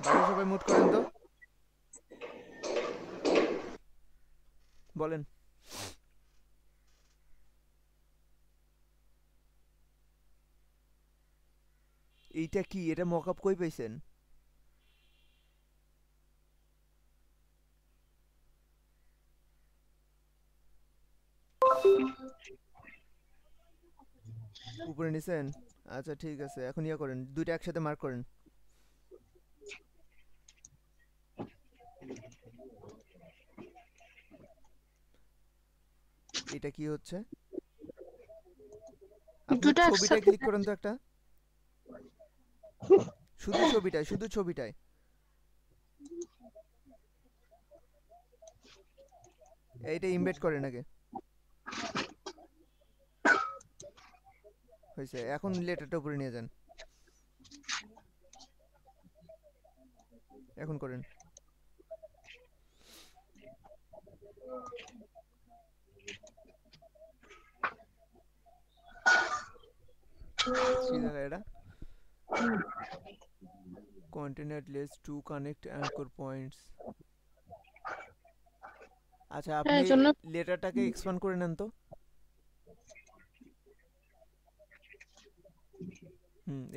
বাকি সবাই মুট করেন তো, বলেন। এইটা কি, এটা মকআপ কই পাইছেন? উপরে নিছেন? আচ্ছা ঠিক আছে, এখন ইয়া করেন, দুইটা একসাথে মার্ক করেন। এটা কি হচ্ছে? আপনি দুটো ছবিটায় একসাথে। ক্লিক করেন তো একটা, শুধু ছবিটায়, শুধু ছবিটায়। এইটা ইমবেড করেন আগে। হয়েছে, এখন লেটারটা উপরে নিয়ে যান, এখন করেন। কি দেখা এটা? Container less to connect anchor points. আচ্ছা হ্যাঁ, আপনি এই জন্য। লেটারটাকে এক্সপান্ড করে নেন তো।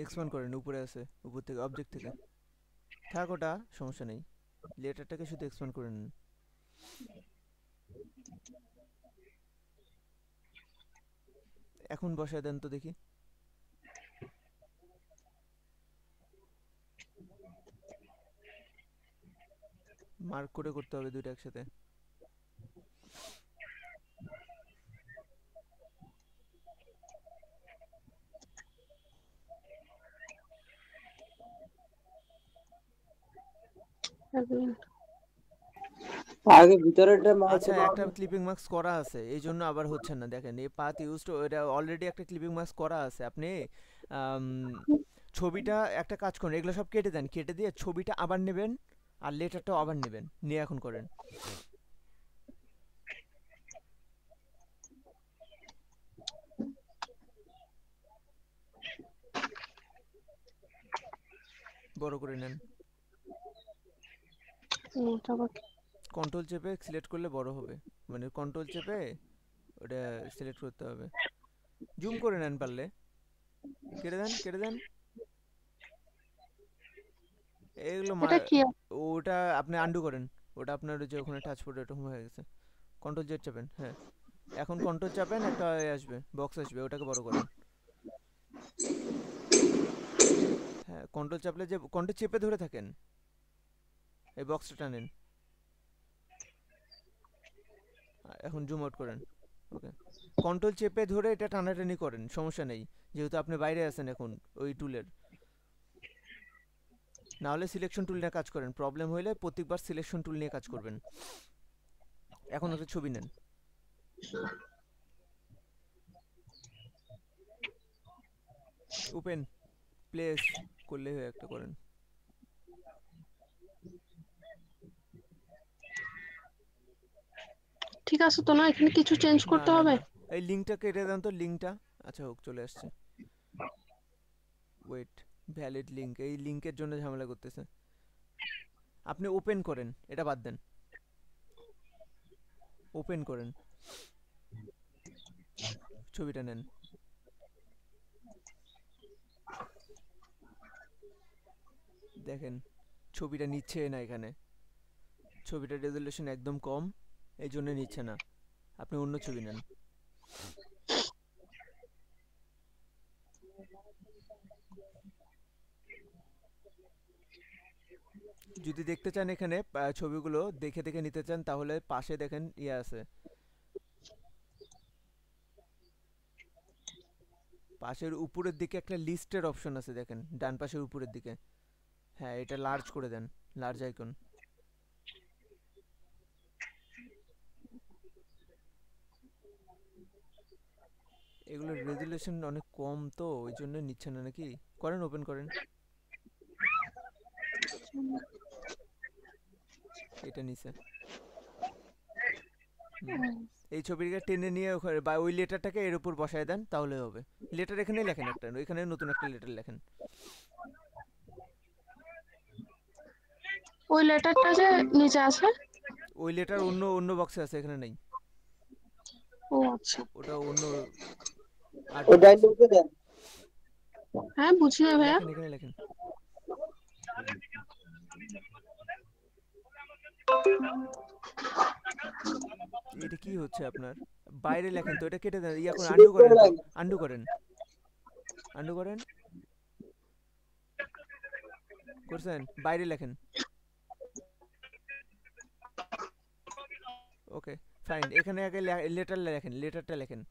এক্সপান্ড করেন, উপরে আছে, উপর থেকে অবজেক্ট থেকে। থাক ওটা, সমস্যা নেই, লেটারটাকে শুধু এক্সপান্ড করে নেন। এখন বসায় দেন তো দেখি। মার্ক করে করতে হবে দুইটা একসাথে। আগে ভিতরেরটা মার্ক আচ্ছা করা একটা হবে। ক্লিপিং মার্কস করা আছে, এই জন্য আবার হচ্ছে না, দেখেন এই পাথ ইউজড, এটা অলরেডি একটা ক্লিপিং মার্কস করা আছে। আপনি আম, ছবিটা একটা কাজ করেন, এগুলো সব কেটে দেন, কেটে দিয়ে ছবিটা আবার নেবেন, আর লেটারটাও আবার নেবেন, নিয়ে এখন করেন। বড় করে নেন, তারপর কন্ট্রোল চেপে সিলেক্ট করলে বড় হবে, মানে কন্ট্রোল চেপে ওটা সিলেক্ট করতে হবে। জুম করে নেন পারলে, কেটে দেন, কেটে দেন এগুলো এটা কি? ওটা আপনি আন্ডু করেন, ওটা আপনার ওই যে ওখানে টাচ পড়ে ওটা হয়ে গেছে। কন্ট্রোল জেড চাপেন, হ্যাঁ। এখন কন্ট্রোল চাপেন, একটা আসবে, বক্স আসবে, ওটাকে বড় করেন। হ্যাঁ কন্ট্রোল চাপলে, যে কন্ট্রোল চেপে ধরে থাকেন, এই বক্সটা টানেন, এখন জুম আউট করেন। ওকে, কন্ট্রোল চেপে ধরে এটা টানাটানি করেন, সমস্যা নেই, যেহেতু আপনি বাইরে আছেন এখন ওই টুলের। না হলে সিলেকশন টুল নিয়ে কাজ করেন, প্রবলেম হলে প্রত্যেকবার সিলেকশন টুল নিয়ে কাজ করবেন। এখন একটা ছবি নেন, ওপেন, প্লেস করলে হয়ে একটা করেন। ঠিক আছে তো, না এখানে কিছু চেঞ্জ না করতে না হবে? না, এই লিঙ্কটা কেটে দেন তো, লিঙ্কটা। আচ্ছা হোক, চলে আসছে। ওয়েট, ভ্যালিড লিঙ্ক, এই লিঙ্কের জন্য ঝামেলা করতেছে। আপনি ওপেন করেন, এটা বাদ দেন, ওপেন করেন, ছবিটা নেন। দেখেন ছবিটা নিচ্ছে না এখানে, ছবিটার রেজুলেশন একদম কম, এই জন্য নিচ্ছে না। আপনি অন্য ছবি নেন। যদি দেখতে চান এখানে ছবিগুলো দেখে দেখে নিতে চান, তাহলে পাশে দেখেন ইয়ে আছে, পাশের উপরের দিকে একটা লিস্টের অপশন আছে, দেখেন ডান পাশের উপরের দিকে। হ্যাঁ এটা লার্জ করে দেন, লার্জ আইকন। এগুলোর রেজুলেশন অনেক কম তো ওই জন্য নিচ্ছে না নাকি, করেন, ওপেন করেন। এটা নিচে। হুম, এই ছবিটাকে টেনে নিয়ে ওখানে বা ওই লেটারটাকে এর উপর বসায় দেন, তাহলে হবে। লেটার এখানেই লেখেন একটা, এখানে নতুন একটা লেটার লেখেন। ওই লেটারটা যে নিচে আছে। ওই লেটার অন্য অন্য বক্সে আছে, এখানে নেই। ও আচ্ছা। ওটা অন্য ও আর্টবোর্ডে ডাইন আছে। লিখে দেন। হ্যাঁ বুঝিয়ে ভাইয়া। লেখেন, এখানে লেখেন। এটা কি হচ্ছে আপনার? বাইরে লেখেন তো, এটা কেটে দেন, ইয়া করেন, আন্ডু সিলেক্ট করে করেন তো, লাগে। আন্ডু করেন, আন্ডু করেন। করছেন? বাইরে লেখেন। ওকে, ফাইন। এখানে আগে লেটার লেখেন, লেটারটা লেখেন।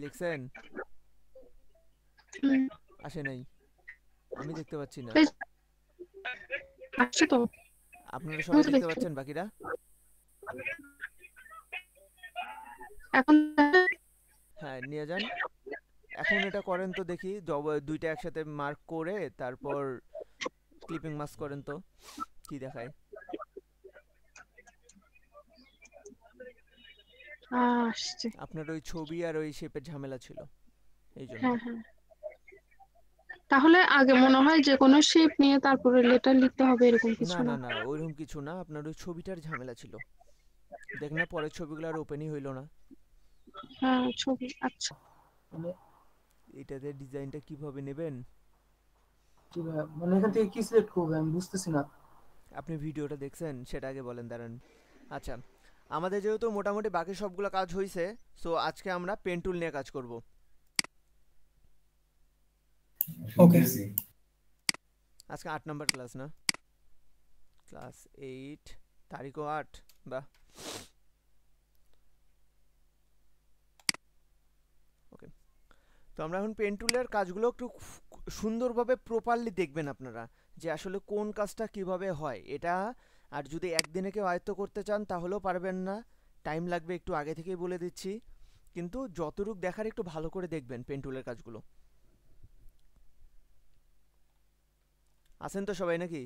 লিখছেন? হুম, আসে নাই, আমি দেখতে পাচ্ছি না। এই আসছে তো। আপনারা আমি সবাই তো দেখতে দেখছি পাচ্ছেন, বাকিরা? এখন। হ্যাঁ, নিয়ে যান। এখন এটা করেন তো দেখি, দুইটা একসাথে মার্ক করে তারপর ক্লিপিং মাস্ক করেন তো, কি দেখায়। আসছে। আপনার ওই ছবি আর ওই শেপের ঝামেলা ছিল, এই জন্য। হ্যাঁ হ্যাঁ, তাহলে আগে মনে হয় যে কোনো শেপ নিয়ে তারপরে লেটার লিখতে হবে এরকম কিছু না না? না না, ওইরকম কিছু না, আপনার ওই ছবিটার ঝামেলা ছিল। দেখ না, পরের ছবিগুলো আর ওপেনই হইলো না। হ্যাঁ ছবি, আচ্ছা। মানে এটাতে ডিজাইনটা কিভাবে নেবেন? কি ভাই, মানে এখান থেকে কি সিলেক্ট করবে আমি বুঝতেছি না। আপনি ভিডিওটা দেখছেন সেটা আগে বলেন, দাঁড়ান। আচ্ছা, আমাদের যেহেতু মোটামুটি বাকি সবগুলো কাজ হয়েছে, সো আজকে আমরা পেন টুল নিয়ে কাজ করব। ওকে। আজকে 8 নম্বর ক্লাস না? ক্লাস 8, তারিখও 8। বাহ, ওকে। তো আমরা এখন পেন টুলের কাজগুলো একটু সুন্দরভাবে প্রপারলি দেখবেন আপনারা, যে আসলে কোন কাজটা কিভাবে হয় এটা। আর যদি একদিনে কেউ আয়ত্ত করতে চান তাহলেও পারবেন না, টাইম লাগবে একটু, আগে থেকেই বলে দিচ্ছি। কিন্তু যতটুক দেখার একটু ভালো করে দেখবেন পেন টুলের কাজগুলো। আছেন তো সবাই নাকি?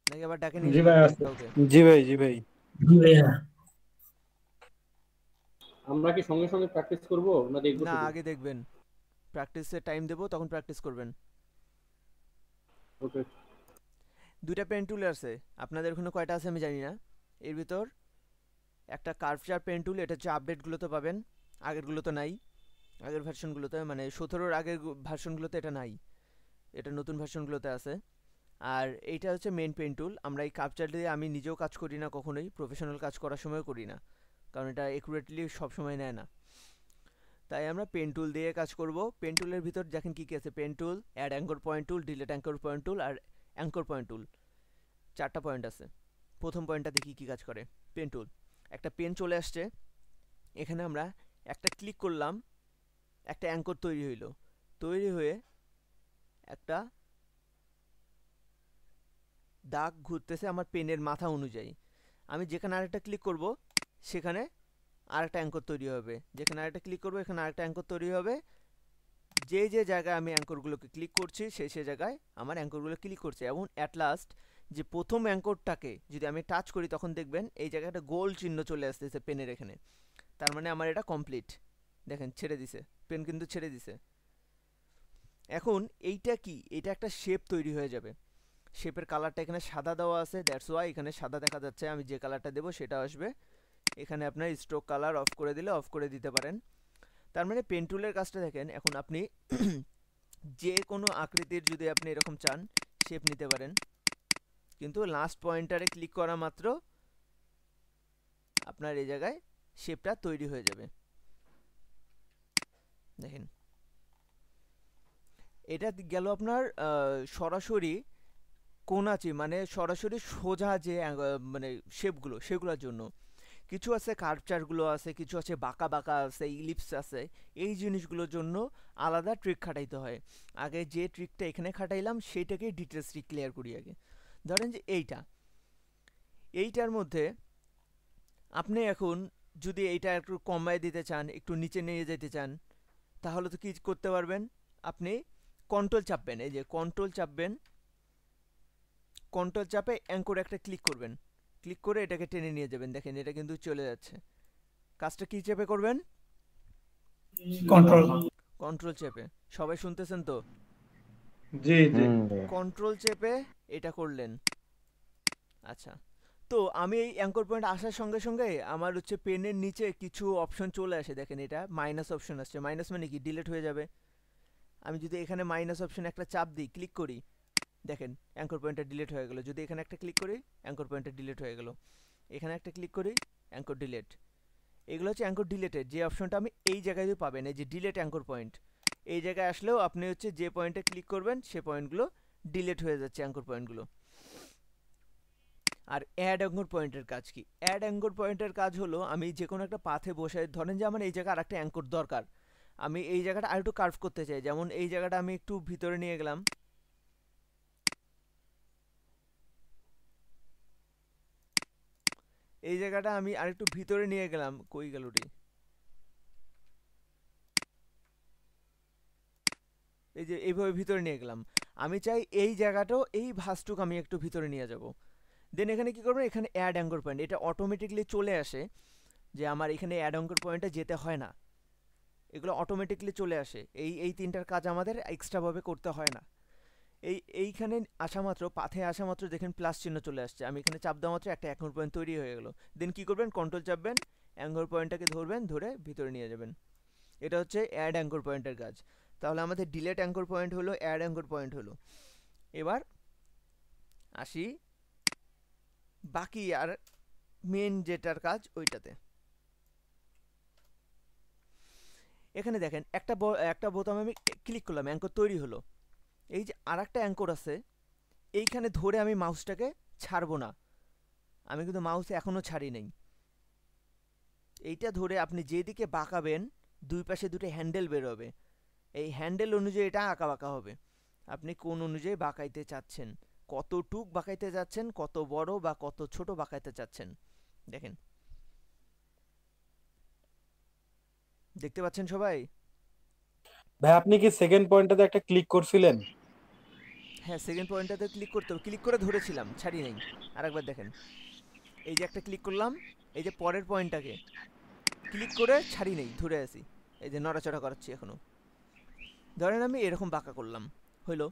নাকি আবার ডাকে নিয়ে জি ভাই যাবেন আছে। কাউকে? জি ভাই, জি ভাই। জি ভাইয়া। আমরা কি সঙ্গে সঙ্গে প্র্যাকটিস করব না দেখবো না, শুধু? আগে দেখবেন, প্র্যাকটিসের টাইম দেবো, তখন প্র্যাকটিস করবেন। ওকে। দুইটা পেন টুল আছে, আপনাদের ওখানে কয়টা আছে আমি জানি না। এর ভিতর একটা কার্ভচার পেন টুল, এটা হচ্ছে আপডেটগুলোতে পাবেন, আগেরগুলোতে নাই। আগের ভার্সনগুলোতে, মানে 17-র আগের ভার্সনগুলোতে এটা নাই, এটা নতুন ভার্সনগুলোতে আছে। আর এইটা হচ্ছে মেন পেন টুল। আমরা এই কার্ভচার দিয়ে আমি নিজেও কাজ করি না কখনোই, প্রফেশনাল কাজ করার সময়ও করি না, কারণ এটা একুরেটলি সবসময় নেয় না। তাই আমরা পেন টুল দিয়ে কাজ করব। পেন টুলের ভিতর দেখেন কী কী আছে: pen tool, add anchor point tool, delete anchor point tool, আর অ্যাঙ্কর পয়েন্ট টুল। 4টা পয়েন্ট আছে। প্রথম পয়েন্টটাতে কী কী কাজ করে? পেন টুল, একটা পেন চলে আসছে, এখানে আমরা একটা ক্লিক করলাম, একটা অ্যাঙ্কর তৈরি হইলো, তৈরি হয়ে একটা দাগ ঘুরতেছে আমার পেনের মাথা অনুযায়ী। আমি যেখানে আরেকটা ক্লিক করব সেখানে আরেকটা অ্যাঙ্কর তৈরি হবে, যেখানে আরেকটা ক্লিক করব এখানে আরেকটা অ্যাঙ্কর তৈরি হবে। যে যে জায়গায় আমি অ্যাঙ্করগুলোকে ক্লিক করছি সেই সেই জায়গায় আমার অ্যাঙ্করগুলো ক্লিক করছে, এবং অ্যাট লাস্ট যে প্রথম অ্যাঙ্করটাকে যদি আমি টাচ করি তখন দেখবেন এই জায়গায় একটা গোল চিহ্ন চলে আসতেছে পেনের এখানে। তার মানে আমার এটা কমপ্লিট। দেখেন ছেড়ে দিছে, পেন কিন্তু ছেড়ে দিছে। এখন এইটা কি, এটা একটা শেপ তৈরি হয়ে যাবে। শেপের কালারটা এখানে সাদা দেওয়া আছে, দ্যাটস ওয়াই এখানে সাদা দেখা যাচ্ছে। আমি যে কালারটা দেবো সেটা আসবে এখানে। আপনার স্ট্রোক কালার অফ করে দিলে অফ করে দিতে পারেন। তার মানে পেন টুলের কাজটা দেখেন, এখন আপনি যে কোনো আকৃতির যদি আপনি এরকম চান শেপ নিতে পারেন, কিন্তু লাস্ট পয়েন্টারে ক্লিক করা মাত্র আপনার এই জায়গায় শেপটা তৈরি হয়ে যাবে। দেখেন, এটা গেল আপনার সরাসরি কোনাচি, মানে সরাসরি সোজা যে মানে শেপগুলো সেগুলোর জন্য। কিছু আছে কার্ভচারগুলো আছে, কিছু আছে বাঁকা বাঁকা আছে, ইলিপস আছে, এই জিনিসগুলোর জন্য আলাদা ট্রিক খাটাইতে হয়। আগে যে ট্রিকটা এখানে খাটাইলাম সেইটাকেই ডিটেলসটি ক্লিয়ার করি আগে। ধরেন যে এইটার মধ্যে আপনি এখন যদি এইটা একটু কমায় দিতে চান, একটু নিচে নিয়ে যেতে চান, তাহলে তো কি করতে পারবেন? আপনি কন্ট্রোল চাপবেন, এই যে কন্ট্রোল চাপবেন, কন্ট্রোল চাপে অ্যাঙ্কর একটা ক্লিক করবেন, ক্লিক করে এটাকে টেনে নিয়ে যাবেন। দেখেন এটা কিন্তু চলে যাচ্ছে। কাজটা কি চেপে করবেন? কন্ট্রোল। কন্ট্রোল চেপে, সবাই শুনতেছেন তো? জি জি। কন্ট্রোল চেপে এটা করলেন। আচ্ছা, তো আমি এই অ্যাঙ্কর পয়েন্ট আসার সঙ্গে সঙ্গে আমার হচ্ছে পেনের নিচে কিছু অপশন চলে আসে, দেখেন এটা মাইনাস অপশন আসছে। মাইনাস মানে কি? ডিলিট হয়ে যাবে। আমি যদি এখানে মাইনাস অপশন একটা চাপ দিই, ক্লিক করি, দেখেন অ্যাঙ্কর পয়েন্টটা ডিলিট হয়ে গেল। যদি এখানে একটা ক্লিক করি, অ্যাঙ্কর পয়েন্টটা ডিলিট হয়ে গেল। এখানে একটা ক্লিক করি, অ্যাঙ্কর ডিলিট। এগুলো হচ্ছে অ্যাঙ্কর ডিলেটেড, যে অপশনটা আমি এই জায়গায় পাবেন, এই যে ডিলেট অ্যাঙ্কর পয়েন্ট। এই জায়গায় আসলেও আপনি হচ্ছে যে পয়েন্টে ক্লিক করবেন সে পয়েন্টগুলো ডিলেট হয়ে যাচ্ছে, অ্যাঙ্কর পয়েন্টগুলো। আর অ্যাড অ্যাঙ্কর পয়েন্টের কাজ কি? অ্যাড অ্যাঙ্কর পয়েন্টের কাজ হলো, আমি যে কোনো একটা পাথে বসে, ধরেন যে আমার এই জায়গায় আর একটা অ্যাঙ্কর দরকার, আমি এই জায়গাটা আর একটু কার্ভ করতে চাই, যেমন এই জায়গাটা আমি একটু ভিতরে নিয়ে গেলাম, এই জায়গাটা আমি আর একটু ভিতরে নিয়ে গেলাম, কই গেল রে, এই যে এইভাবে ভিতরে নিয়ে গেলাম। আমি চাই এই জায়গাটাও, এই ভাঁজটুকু আমি একটু ভিতরে নিয়ে যাব। দেন এখানে কি করবেন, এখানে অ্যাড অ্যাঙ্কর পয়েন্ট, এটা অটোমেটিকলি চলে আসে, যে আমার এখানে অ্যাড অ্যাঙ্কর পয়েন্টে যেতে হয় না, এগুলো অটোমেটিকলি চলে আসে। এই তিনটার কাজ আমাদের এক্সট্রাভাবে করতে হয় না। এইখানে আসা মাত্র, পাথে আসা মাত্র দেখেন প্লাস চিহ্ন চলে আসছে, আমি এখানে চাপ দেওয়া মাত্র একটা অ্যাঙ্কর পয়েন্ট তৈরি হয়ে গেল। দেন কি করবেন, কন্ট্রোল চাপবেন, অ্যাঙ্কর পয়েন্টটাকে ধরবেন, ধরে ভিতরে নিয়ে যাবেন। এটা হচ্ছে অ্যাড অ্যাঙ্কর পয়েন্টের কাজ। তাহলে আমাদের ডিলেট অ্যাঙ্কর পয়েন্ট হলো, অ্যাড অ্যাঙ্কর পয়েন্ট হলো। এবার আসি বাকি আর মেন যেটার কাজ ওইটাতে। এখানে দেখেন একটা বোতাম আমি ক্লিক করলাম, অ্যাঙ্কর তৈরি হলো। এই যে আর একটা অ্যাঙ্কর আছে, এইখানে ধরে আমি মাউসটাকে ছাড়বো না, আমি কিন্তু মাউসে এখনো ছাড়ি নেই। এইটা ধরে আপনি যেদিকে বাঁকাবেন, দুই পাশে দুটো হ্যান্ডেল বেরোবে, এই হ্যান্ডেল অনুযায়ী এটা আঁকা বাঁকা হবে। আপনি কোন অনুযায়ী বাঁকাইতে চাচ্ছেন, কতটুক বাঁকাইতে চাচ্ছেন, কত বড় বা কত ছোট বাঁকাইতে চাচ্ছেন, দেখেন। দেখতে পাচ্ছেন সবাই? ভাই আপনি কি সেকেন্ড পয়েন্টটাতে একটা ক্লিক করছিলেন? হ্যাঁ, সেকেন্ড পয়েন্টটাতে ক্লিক করতে হবে, ক্লিক করে ধরেছিলাম, ছাড়ি নাই। আরেকবার দেখেন, এই যে একটা ক্লিক করলাম, এই যে পরের পয়েন্টটাকে ক্লিক করে ছাড়ি নেই, ধরে আছি, এই যে নড়াচড়া করাচ্ছি এখনো। ধরেন আমি এরকম বাঁকা করলাম, হইলো।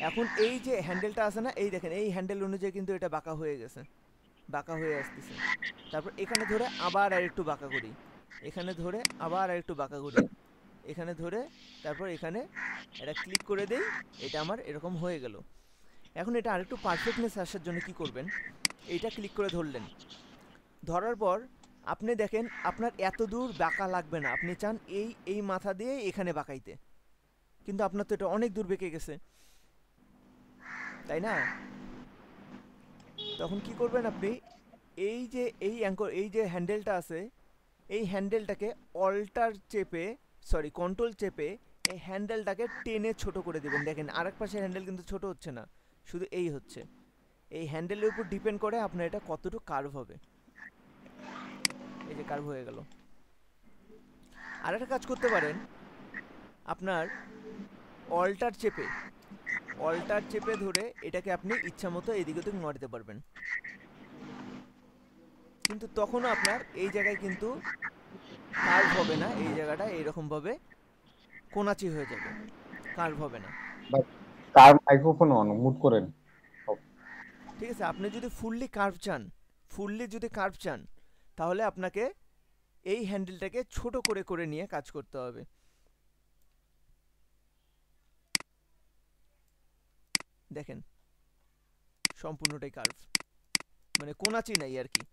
এখন এই যে হ্যান্ডেলটা আছে না, এই দেখেন এই হ্যান্ডেল অনুযায়ী কিন্তু এটা বাঁকা হয়ে গেছে, বাঁকা হয়ে আসতেছে। তারপর এখানে ধরে আবার আর একটু বাঁকা করি, এখানে ধরে আবার আর একটু বাঁকা করি, এখানে ধরে, তারপর এখানে এটা ক্লিক করে দেই, এটা আমার এরকম হয়ে গেল। এখন এটা আরেকটু পারফেক্টনেস আসার জন্য কি করবেন, এইটা ক্লিক করে ধরলেন, ধরার পর আপনি দেখেন আপনার এত দূর বাঁকা লাগবে না, আপনি চান এই এই মাথা দিয়ে এখানে বাঁকাইতে, কিন্তু আপনার তো এটা অনেক দূর বেঁকে গেছে, তাই না? তখন কি করবেন আপনি, এই যে এই অ্যাঙ্কর, এই যে হ্যান্ডেলটা আছে, এই হ্যান্ডেলটাকে অল্টার চেপে, সরি কন্ট্রোল চেপে এই হ্যান্ডেলটাকে টেনে ছোট করে দিবেন। দেখেন আরেক পাশের হ্যান্ডেল কিন্তু ছোট হচ্ছে না, শুধু এই হচ্ছে। এই হ্যান্ডেলের উপর ডিপেন্ড করে আপনার এটা কতটুকু কার্ভ হবে। এই যে কার্ভ হয়ে গেল। আর একটা কাজ করতে পারেন, আপনার অল্টার চেপে ধরে এটাকে আপনি ইচ্ছা মতো এদিক ওদিক নড়াতে পারবেন, কিন্তু তখনও আপনার এই জায়গায় কিন্তু কার্ভ হবে না, এই জায়গাটা এইরকম ভাবে কোনাচি হয়ে যাবে, কার্ভ হবে না। তার মাইক্রোফোন অন মুট করেন। ঠিক আছে, আপনি যদি ফুললি যদি কার্ভ চান, তাহলে আপনাকে এই হ্যান্ডেলটাকে ছোট করে করে নিয়ে কাজ করতে হবে। দেখেন সম্পূর্ণটাই কার্ভ, মানে কোনাচি নাই আর কি।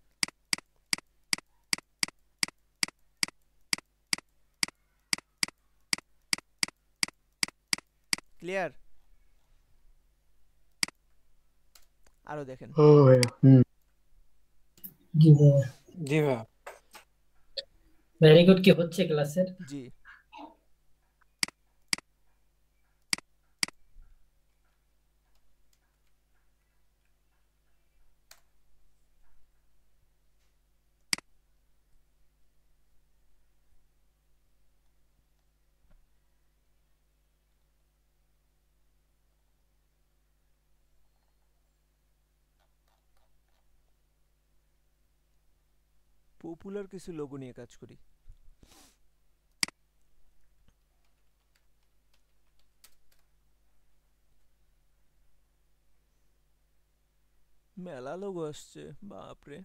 ক্লিয়ার? আরো দেখেন। ও ভাইয়া জি ভাইয়া। জি ভাই। Very good. কি হচ্ছে ক্লাসের? জি, পপুলার কিছু লোগো নিয়ে কাজ করি। মেলা লোক আসছে, বাপরে।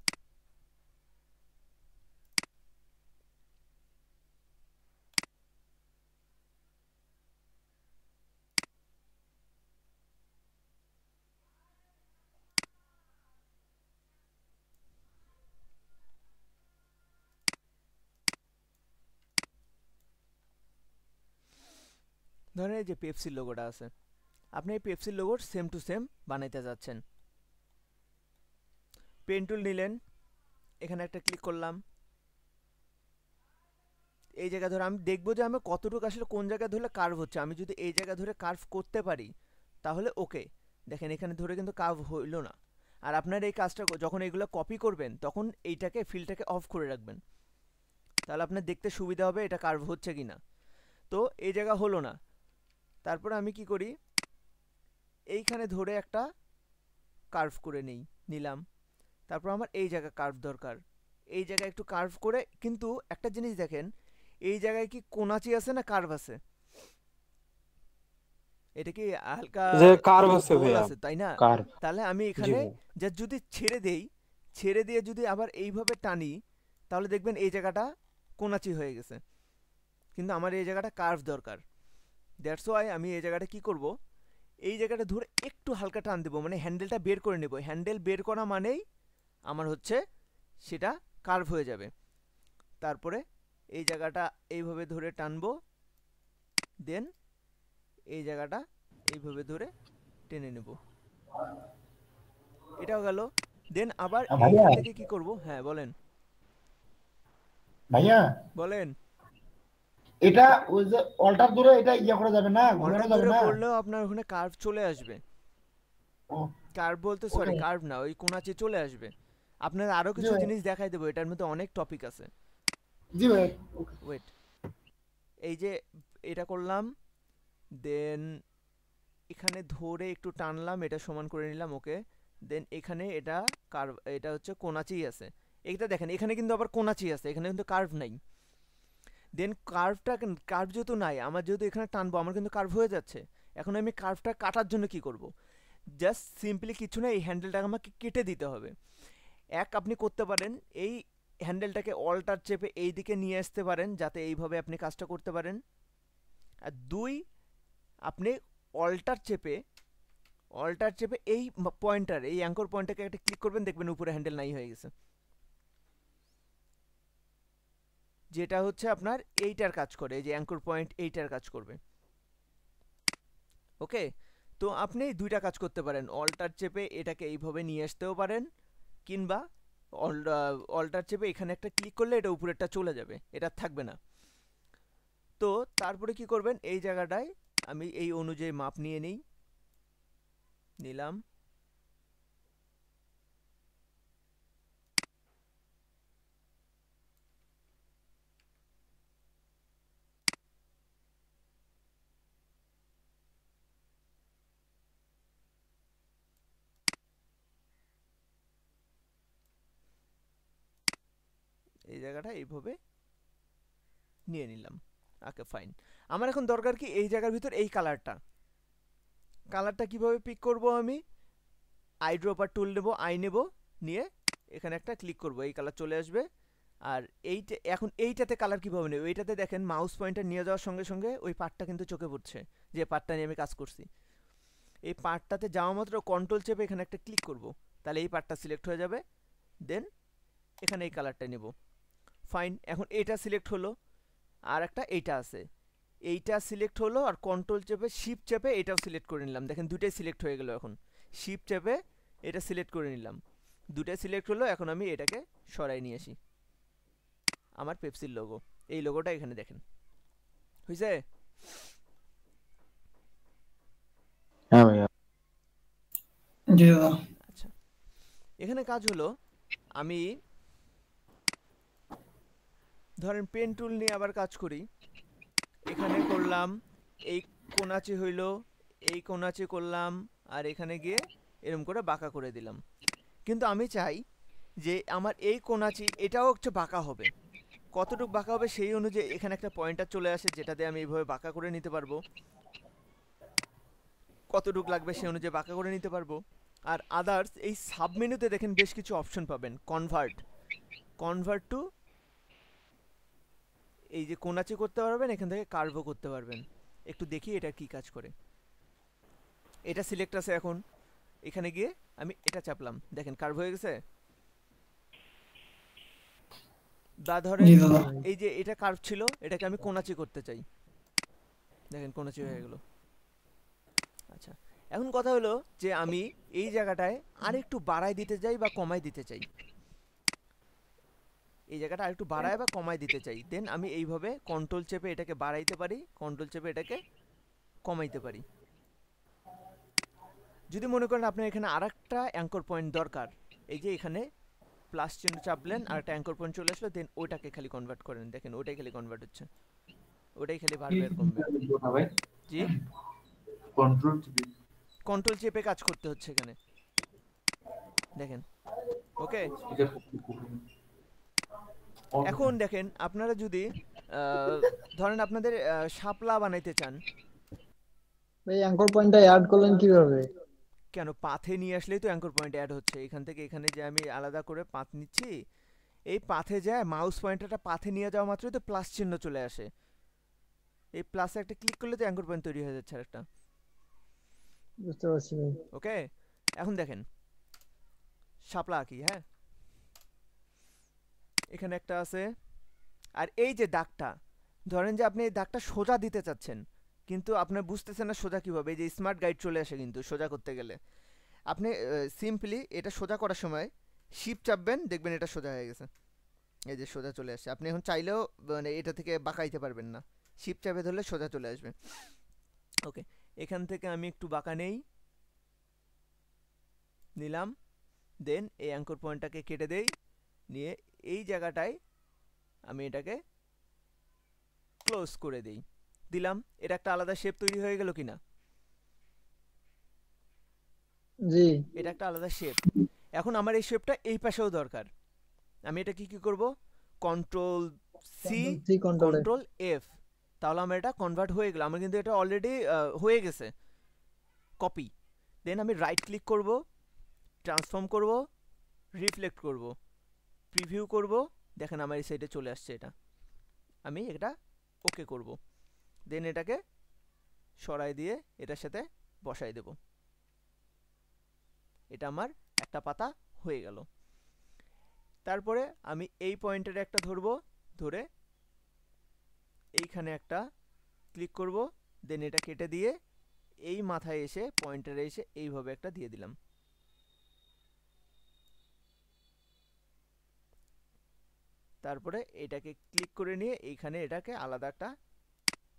ধরেন এই যে পেপসির লোগোটা আছে, আপনি এই পেপসির লোগোর সেম টু সেম বানাইতে যাচ্ছেন। পেন টুল নিলেন, এখানে একটা ক্লিক করলাম, এই জায়গা ধরে আমি দেখবো যে আমি কতটুকু আসলে কোন জায়গায় ধরলে কার্ভ হচ্ছে। আমি যদি এই জায়গা ধরে কার্ভ করতে পারি তাহলে ওকে। দেখেন এখানে ধরে কিন্তু কার্ভ হইলো না। আর আপনার এই কাজটা যখন এগুলো কপি করবেন তখন এইটাকে ফিলটাকে অফ করে রাখবেন, তাহলে আপনার দেখতে সুবিধা হবে এটা কার্ভ হচ্ছে কি না। তো এই জায়গা হলো না, তারপরে আমি কি করি, এইখানে ধরে একটা কার্ভ করে নিলাম। তারপর আমার এই জায়গা কার্ভ দরকার, এই জায়গায় একটু কার্ভ করে, কিন্তু একটা জিনিস দেখেন এই জায়গায় কি কোনাচি আছে না কার্ভ আছে? এটা কি হালকা যে কার্ভ আছে গোল ভাইয়া, আছে তাই না? কার্ভ। তাহলে আমি জি এখানে ভাই। যা যদি ছেড়ে দেই, ছেড়ে দিয়ে যদি আবার এইভাবে টানি তাহলে দেখবেন এই জায়গাটা কোনাচি হয়ে গেছে, কিন্তু আমার এই জায়গাটা কার্ভ দরকার। দ্যাটস ওয়াই আমি এই জায়গাটা কি করব, এই জায়গাটা ধরে একটু হালকা টান দেবো, মানে হ্যান্ডেলটা বের করে নেব। হ্যান্ডেল বের করা মানেই আমার হচ্ছে সেটা কার্ভ হয়ে যাবে। তারপরে এই জায়গাটা এইভাবে ধরে টানবো, দেন এই জায়গাটা এইভাবে ধরে টেনে নেব, এটাও গেল। দেন আবার ভাইয়া এইখান থেকে কি করব, হ্যাঁ বলেন ভাইয়া বলেন। এটা ওই যে অল্টার ধরে এটা ইয়া করা যাবে না, ঘোরানো অল্টার যাবে ধরে না? করলেও আপনার ওখানে কার্ভ চলে আসবে। ও কার্ভ বলতে ওকে সরি কার্ভ না, ওই কোনাচে চলে আসবে। আপনার আরো জি কিছু ভাই, জিনিস দেখাই দেবো, এটার মধ্যে অনেক টপিক আছে। জি ভাই। ওয়েট, এই যে এটা করলাম, দেন এখানে ধরে একটু টানলাম, এটা সমান করে নিলাম, ওকে। দেন এখানে এটা কার্ভ, এটা হচ্ছে কোনাচেই আছে। এইটা দেখেন এখানে কিন্তু আবার কোনাচেই আছে, এখানে কিন্তু কার্ভ নাই। দেন কার্ভ যেহেতু নাই, আমার যেহেতু এখানে টানবো আমার কিন্তু কার্ভ হয়ে যাচ্ছে। এখন আমি কার্ভটা কাটার জন্য কি করব, জাস্ট সিম্পলি কিছু না, এই হ্যান্ডেলটাকে আমাকে কেটে দিতে হবে। এক, আপনি করতে পারেন এই হ্যান্ডেলটাকে অল্টার চেপে এই দিকে নিয়ে আসতে পারেন যাতে এইভাবে আপনি কাজটা করতে পারেন। আর দুই, আপনি অল্টার চেপে এই পয়েন্টার, এই অ্যাঙ্কর পয়েন্টটাকে একটা ক্লিক করবেন, দেখবেন উপরে হ্যান্ডেল নাই হয়ে গেছে, যেটা হচ্ছে আপনার এইটার কাজ করে, এই যে অ্যাঙ্কর পয়েন্ট এইটার কাজ করবে। ওকে, তো আপনি দুইটা কাজ করতে পারেন, অল্টার চেপে এটাকে এইভাবে নিয়ে আসতেও পারেন, কিংবা অল্টার চেপে এখানে একটা ক্লিক করলে এটা উপরেরটা চলে যাবে, এটা থাকবে না। তো তারপরে কি করবেন, এই জায়গাটায় আমি এই অনুযায়ী মাপ নিয়ে নিলাম। এই জায়গাটা এইভাবে নিয়ে নিলাম, ওকে ফাইন। আমার এখন দরকার কি, এই জায়গার ভিতর এই কালারটা কিভাবে পিক করব, আমি আই ড্রপার টুল নেব, নিয়ে এখানে একটা ক্লিক করব, এই কালার চলে আসবে। আর এখন এইটাতে কালার কিভাবে নেব, এইটাতে দেখেন মাউস পয়েন্টার নিয়ে যাওয়ার সঙ্গে সঙ্গে ওই পার্টটা কিন্তু চোখে পড়ছে, যে পার্টটা নিয়ে আমি কাজ করছি। এই পার্টটাতে যাওয়া মাত্র কন্ট্রোল চেপে এখানে একটা ক্লিক করব, তাহলে এই পার্টটা সিলেক্ট হয়ে যাবে। দেন এখানে এই কালারটা নেব, ফাইন। এখন এটা সিলেক্ট হলো, আর একটা এইটা আছে, এইটা সিলেক্ট হলো, আর কন্ট্রোল চেপে শিফট চেপে এটাও সিলেক্ট করে নিলাম। দেখেন দুটাই সিলেক্ট হয়ে গেল। এখন শিফট চেপে এটা সিলেক্ট করে নিলাম, দুটাই সিলেক্ট হলো। এখন আমি এটাকে সরাই নিয়ে আসি, আমার পেপসির লোগো, এই লোগোটা এখানে দেখেন হয়েছে। হ্যাঁ ভাইয়া। জি দাদা। আচ্ছা, এখানে কাজ হলো, আমি ধরেন পেন টুল নিয়ে আবার কাজ করি। এখানে করলাম, এই কোনাচে হইল, এই কোনাচে করলাম, আর এখানে গিয়ে এরকম করে বাঁকা করে দিলাম। কিন্তু আমি চাই যে আমার এই কোনাচি এটাও হচ্ছে বাঁকা হবে, কতটুকু বাঁকা হবে সেই অনুযায়ী এখানে একটা পয়েন্টার চলে আসে, যেটাতে আমি এইভাবে বাঁকা করে নিতে পারবো, কতটুকু লাগবে সেই অনুযায়ী বাঁকা করে নিতে পারবো। আর আদার্স এই সাব মেনুতে দেখেন বেশ কিছু অপশন পাবেন। কনভার্ট টু, এই যে কোনাচে করতে পারবেন, এখান থেকে কার্ভও করতে পারবেন। একটু দেখি এটা কি কাজ করে। এটা সিলেক্ট আছে, এখন এখানে গিয়ে আমি এটা চাপলাম, দেখেন কার্ভ হয়ে গেছে। বা ধরেন জি দাদা। এই যে এটা কার্ভ ছিল, এটাকে আমি কোনাচে করতে চাই, দেখেন কোনাচে হয়ে গেল। আচ্ছা, এখন কথা হলো যে আমি এই জায়গাটায় আরেকটু বাড়ায় দিতে চাই বা কমায় দিতে চাই। এই জায়গাটা আরেকটু বাড়ায় বা কমায় দিতে চাই, দেন আমি এইভাবে কন্ট্রোল চেপে এটাকে বাড়াইতে পারি, কন্ট্রোল চেপে এটাকে কমাইতে পারি। যদি মনে করেন আপনার এখানে আরেকটা অ্যাঙ্কর পয়েন্ট দরকার, এই যে এখানে প্লাস চিহ্ন চাপলেন আর একটা অ্যাঙ্কর পয়েন্ট চলে আসলো, দেন ওইটাকে খালি কনভার্ট করেন, দেখেন ওটাই খালি কনভার্ট হচ্ছে, ওটাই খালি বাড়বে আর কমবে। জি, কন্ট্রোল চেপে কাজ করতে হচ্ছে এখানে, দেখেন। ওকে, এখন দেখেন আপনারা যদি ধরেন আপনাদের শাপলা বানাইতে চান, এই অ্যাঙ্কর পয়েন্টটা অ্যাড করলেন কিভাবে? কেন পাথে নিয়ে আসলেই তো অ্যাঙ্কর পয়েন্ট অ্যাড হচ্ছে। এখান থেকে এখানে যে আমি আলাদা করে পাথ নিচ্ছি, এই পাথে যায় মাউস পয়েন্টারটা পাথে নিয়ে যাওয়া মাত্রই তো প্লাস চিহ্ন চলে আসে, এই প্লাসে একটা ক্লিক করলে তো অ্যাঙ্কর পয়েন্ট তৈরি হয়ে যাচ্ছে একটা। বুঝতে পারছি ভাই। ওকে, এখন দেখেন শাপলা আঁকি। হ্যাঁ, এখানে একটা আছে, আর এই যে দাগটা, ধরেন যে আপনি এই দাগটা সোজা দিতে চাচ্ছেন, কিন্তু আপনি বুঝতেছেন না সোজা কিভাবে। এই যে স্মার্ট গাইড চলে আসে কিন্তু সোজা করতে গেলে। আপনি সিম্পলি এটা সোজা করার সময় শিফট চাপবেন, দেখবেন এটা সোজা হয়ে গেছে, এই যে সোজা চলে আসছে। আপনি এখন চাইলেও মানে এটা থেকে বাঁকাইতে পারবেন না, শিফট চাপে ধরলে সোজা চলে আসবে। ওকে, এখান থেকে আমি একটু বাঁকা নিলাম, দেন এই অ্যাঙ্কর পয়েন্টটাকে কেটে দেই, নিয়ে এই জায়গাটায় আমি এটাকে ক্লোজ করে দিলাম। এটা একটা আলাদা শেপ তৈরি হয়ে গেল কিনা? জি। এটা একটা আলাদা শেপ। এখন আমার এই শেপটা এই পাশেও দরকার, আমি এটা কি করব, কন্ট্রোল সি কন্ট্রোল এফ, তাহলে আমার এটা কনভার্ট হয়ে গেল। আমার কিন্তু এটা অলরেডি হয়ে গেছে কপি। দেন আমি রাইট ক্লিক করব, ট্রান্সফর্ম করব, রিফ্লেক্ট করব, প্রিভিউ করব, দেখেন আমার এই সাইডে চলে আসছে এটা। আমি এটা ওকে করব, দেন এটাকে সরাই দিয়ে এটার সাথে বসাই দেব। এটা আমার একটা পাতা হয়ে গেল। তারপরে আমি এই পয়েন্টের একটা ধরবো, ধরে এইখানে একটা ক্লিক করব, দেন এটা কেটে দিয়ে এই মাথায় এসে পয়েন্টারে এসে এইভাবে একটা দিয়ে দিলাম। তারপরে এটাকে ক্লিক করে নিয়ে এইখানে এটাকে আলাদা একটা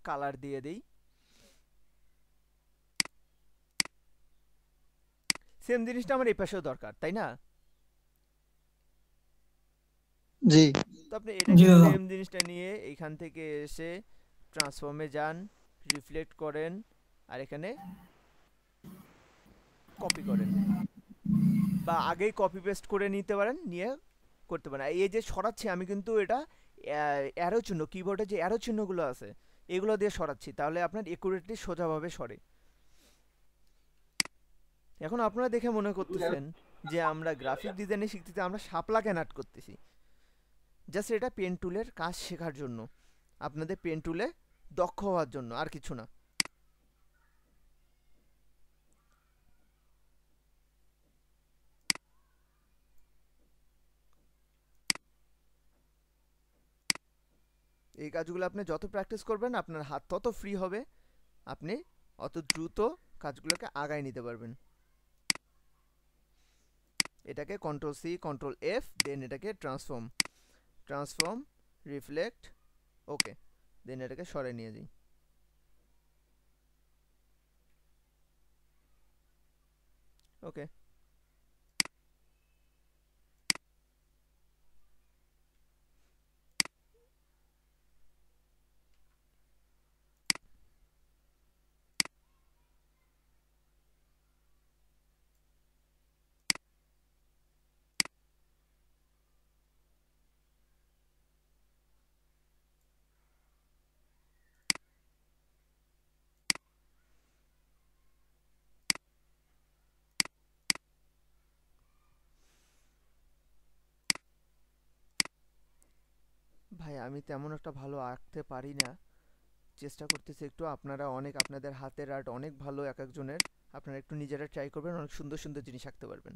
কালার দিয়ে দেই। সেম জিনিসটা আমার এই পাশেও দরকার, তাই না? জি। তো আপনি এটাকে সেম জিনিসটা নিয়ে এইখান থেকে এসে ট্রান্সফর্মে যান, রিফ্লেক্ট করেন, আর এখানে কপি করেন, বা আগেই কপি পেস্ট করে নিতে পারেন, নিয়ে করতে পারেন। এই যে সরাচ্ছি আমি কিন্তু এটা অ্যারো চিহ্ন, কিবোর্ডে যে অ্যারো চিহ্নগুলো আছে এগুলো দিয়ে সরাচ্ছি, তাহলে আপনার একুরেটলি সোজাভাবে সরে। এখন আপনারা দেখে মনে করতেছেন যে আমরা গ্রাফিক ডিজাইনে শিখতেছি, আমরা শাপলা কেন আর্ট করতেছি। জাস্ট এটা পেন টুলের কাজ শেখার জন্য, আপনাদের পেন টুলে দক্ষ হওয়ার জন্য, আর কিছু না। এই কাজগুলো আপনি যত প্র্যাকটিস করবেন আপনার হাত তত ফ্রি হবে, আপনি অত দ্রুত কাজগুলোকে আগায় নিতে পারবেন। এটাকে কন্ট্রোল সি কন্ট্রোল এফ, দেন এটাকে ট্রান্সফর্ম রিফ্লেক্ট, ওকে, দেন এটাকে সরে নিয়ে যাই। ওকে, ভাই আমি তেমন একটা ভালো আঁকতে পারি না, চেষ্টা করতেছি একটু। আপনারা অনেক, আপনাদের হাতের আর্ট অনেক ভালো এক একজনের, আপনারা একটু নিজেরা ট্রাই করবেন, অনেক সুন্দর সুন্দর জিনিস আঁকতে পারবেন।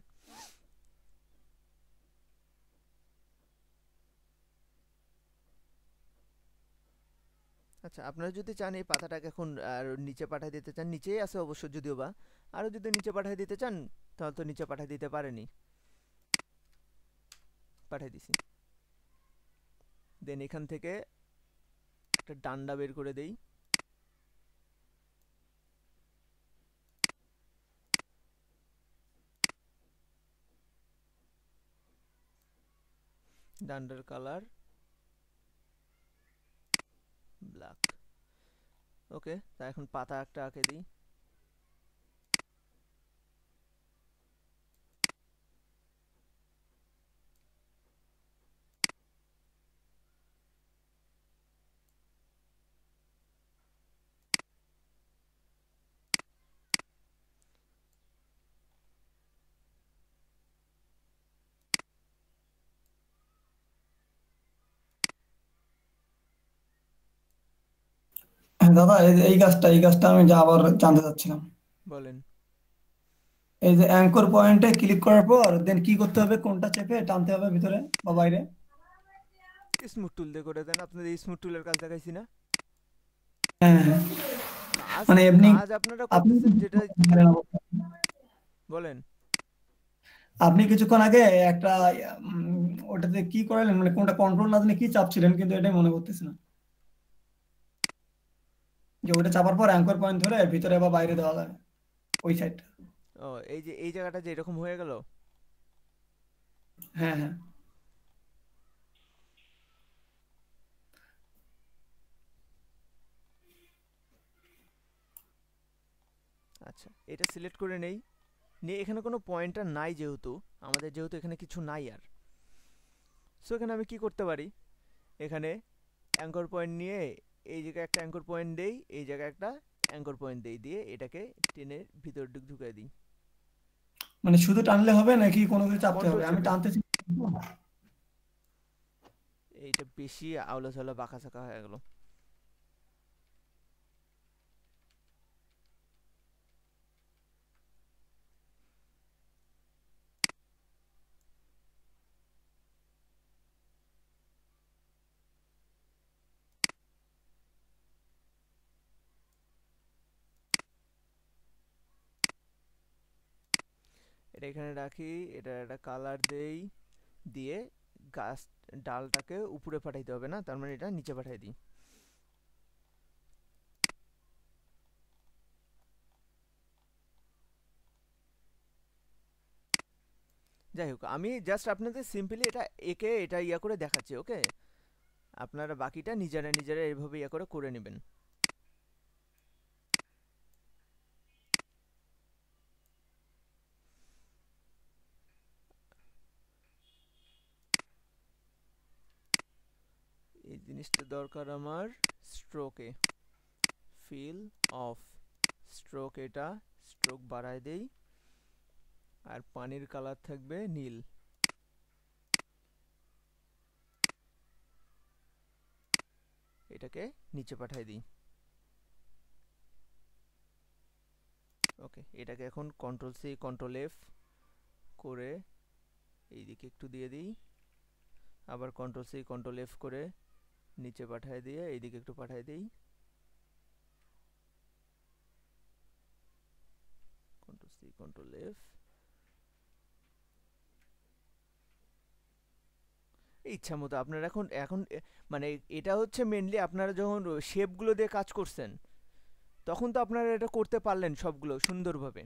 আচ্ছা, আপনারা যদি চান এই পাতাটাকে এখন আর নিচে পাঠিয়ে দিতে চান, নিচেই আছে অবশ্য যদিও বা, আরও যদি নিচে পাঠিয়ে দিতে চান তাহলে তো নিচে পাঠিয়ে দিতে পারেনি, পাঠিয়ে দিছি। দেন এখান থেকে একটা ডান্ডা বের করে দেই, ডান্ডার কালার ব্ল্যাক। ওকে, তা এখন পাতা একটা আঁকে দিই। দাদা এই কাজটা আমি যা আবার জানতে চাচ্ছিলাম। বলেন। এই যে অ্যাঙ্কর পয়েন্টে ক্লিক করার পর দেন কি করতে হবে, কোনটা চেপে টানতে হবে ভিতরে বা বাইরে? স্মুথ টুল দিয়ে করে দেন, আপনাদের স্মুথ টুলের কাজ দেখাইছি না? হ্যাঁ হ্যাঁ, কাজ, মানে এমনি কাজ আপনারা আপনি করতেছেন যেটা। বলেন। আপনি কিছুক্ষণ আগে একটা ওটাতে কি করালেন, মানে কোনটা কন্ট্রোল না জানি কি চাপছিলেন, কিন্তু এটাই মনে করতেছি না যে ওটা চাপার পর অ্যাঙ্কর পয়েন্ট ধরে ভিতরে বা বাইরে দেওয়া যাবে ওই সাইডটা। ও, এই যে এই জায়গাটা যে এরকম হয়ে গেল। হ্যাঁ হ্যাঁ, আচ্ছা, এটা সিলেক্ট করে নেই, নিয়ে এখানে কোনো পয়েন্টার নাই, যেহেতু আমাদের যেহেতু এখানে কিছু নাই আর, সো এখানে আমি কি করতে পারি, এখানে অ্যাঙ্কর পয়েন্ট নিয়ে এই জায়গায় একটা অ্যাঙ্কর পয়েন্ট দেই, এই জায়গায় একটা অ্যাঙ্কর পয়েন্ট দেই, দিয়ে এটাকে টেনে ভিতর দিক ঢুকাই দিই। মানে শুধু টানলে হবে নাকি কোনো কিছু চাপতে কন্ট্রোল হবে? আমি চেপে, টানতেছি। এইটা বেশি আউলা ঝাউলা বাঁকা চাকা হয়ে গেল। এটা এখানে রাখি, এটা একটা কালার দেই, দিয়ে গাছ ডালটাকে উপরে পাঠাইতে হবে না, তার মানে এটা নিচে পাঠাই দিই। যাই হোক, আমি জাস্ট আপনাদের সিম্পলি এটা একে এটা ইয়া করে দেখাচ্ছি। ওকে, আপনারা বাকিটা নিজেরা নিজেরা এইভাবে ইয়া করে করে নেবেন। এই জিনিসটা দরকার আমার স্ট্রোকে, ফিল অফ স্ট্রোক, এটা স্ট্রোক বাড়ায় দেই, আর পানির কালার থাকবে নীল। এটাকে নিচে পাঠাই দিই। ওকে, এটাকে এখন কন্ট্রোল সি কন্ট্রোল এফ করে এইদিকে একটু দিয়ে দিই, আবার কন্ট্রোল সি কন্ট্রোল এফ করে নিচে পাঠায় দিয়ে এইদিকে একটু পাঠায় দিই, কন্ট্রোল সি কন্ট্রোল এফ। ইচ্ছা মতো আপনারা এখন এখন মানে এটা হচ্ছে মেনলি আপনারা যখন শেপগুলো দিয়ে কাজ করছেন তখন তো আপনারা এটা করতে পারলেন সবগুলো সুন্দরভাবে,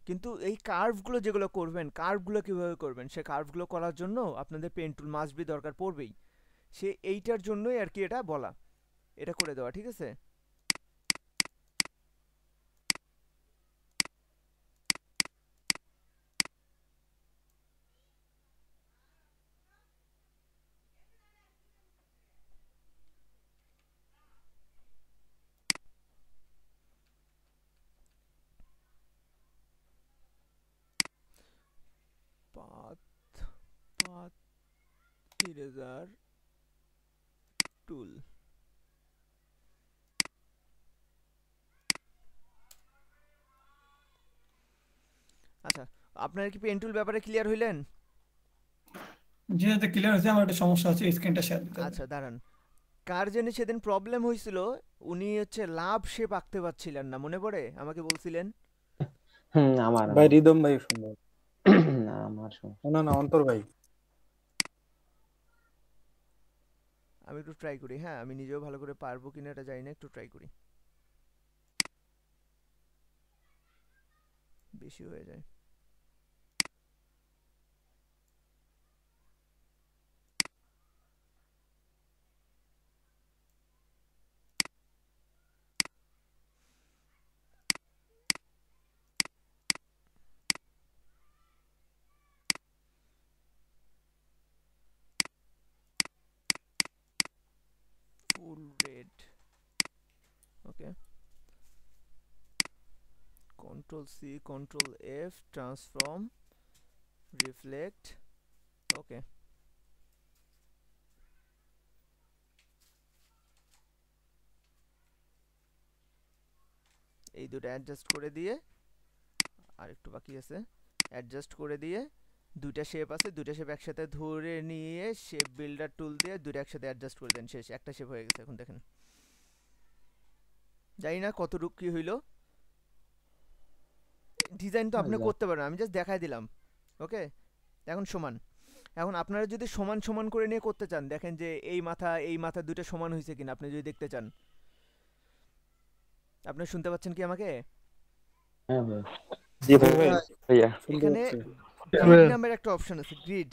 কিন্তু এই কার্ভগুলো যেগুলো করবেন, কার্ভগুলো কিভাবে করবেন, সে কার্ভগুলো করার জন্য আপনাদের পেন টুল মাস্ট বি দরকার পড়বেই। সে এইটার জন্যই আর কি এটা বলা, এটা করে দেওয়া, ঠিক আছে? পাথ, পাথ ইরেজার, টুল। আচ্ছা, আপনারা কি পেন টুল ব্যাপারে ক্লিয়ার হইলেন? যেহেতু ক্লিয়ার হয়েছে, আমার একটা সমস্যা আছে, স্ক্রিনটা শেয়ার দিতে হবে। আচ্ছা দাঁড়ান, কার জানি সেদিন প্রবলেম হয়েছিল, উনি হচ্ছে লাভ শেপ আঁকতে পারছিলেন না, মনে পড়ে আমাকে বলছিলেন? আমার ভাই রিদম ভাই সুন্দর। না আমার না না অন্তর ভাই। আমি একটু ট্রাই করি, হ্যাঁ আমি নিজেও ভালো করে পারবো কিনা এটা জানি না, একটু ট্রাই করি। বেশি হয়ে যায়। ফুল রেড, ওকে। Control C, Control F, transform, reflect, okay. এই দুটো অ্যাডজাস্ট করে দিয়ে, আর একটু বাকি আছে, অ্যাডজাস্ট করে দিয়ে দুইটা শেপ আছে, দুইটা শেপ একসাথে ধরে নিয়ে শেপ বিল্ডার টুল দিয়ে দুটো একসাথে অ্যাডজাস্ট করে দেন, শেষ, একটা শেপ হয়ে গেছে। এখন দেখেন, জানি না কতটুকু কি হইলো। ডিজাইন তো আপনি করতে পারেন, আমি জাস্ট দেখাই দিলাম, ওকে। এখন সমান, এখন আপনারা যদি সমান সমান করে নিয়ে করতে চান, দেখেন যে এই মাথা দুটো সমান হয়েছে কিনা, আপনি যদি দেখতে চান। আপনি শুনতে পাচ্ছেন কি আমাকে? হ্যাঁ ভাই। জি ভাই ভাইয়া এখানে গ্রিড নামের একটা অপশন আছে, গ্রিড।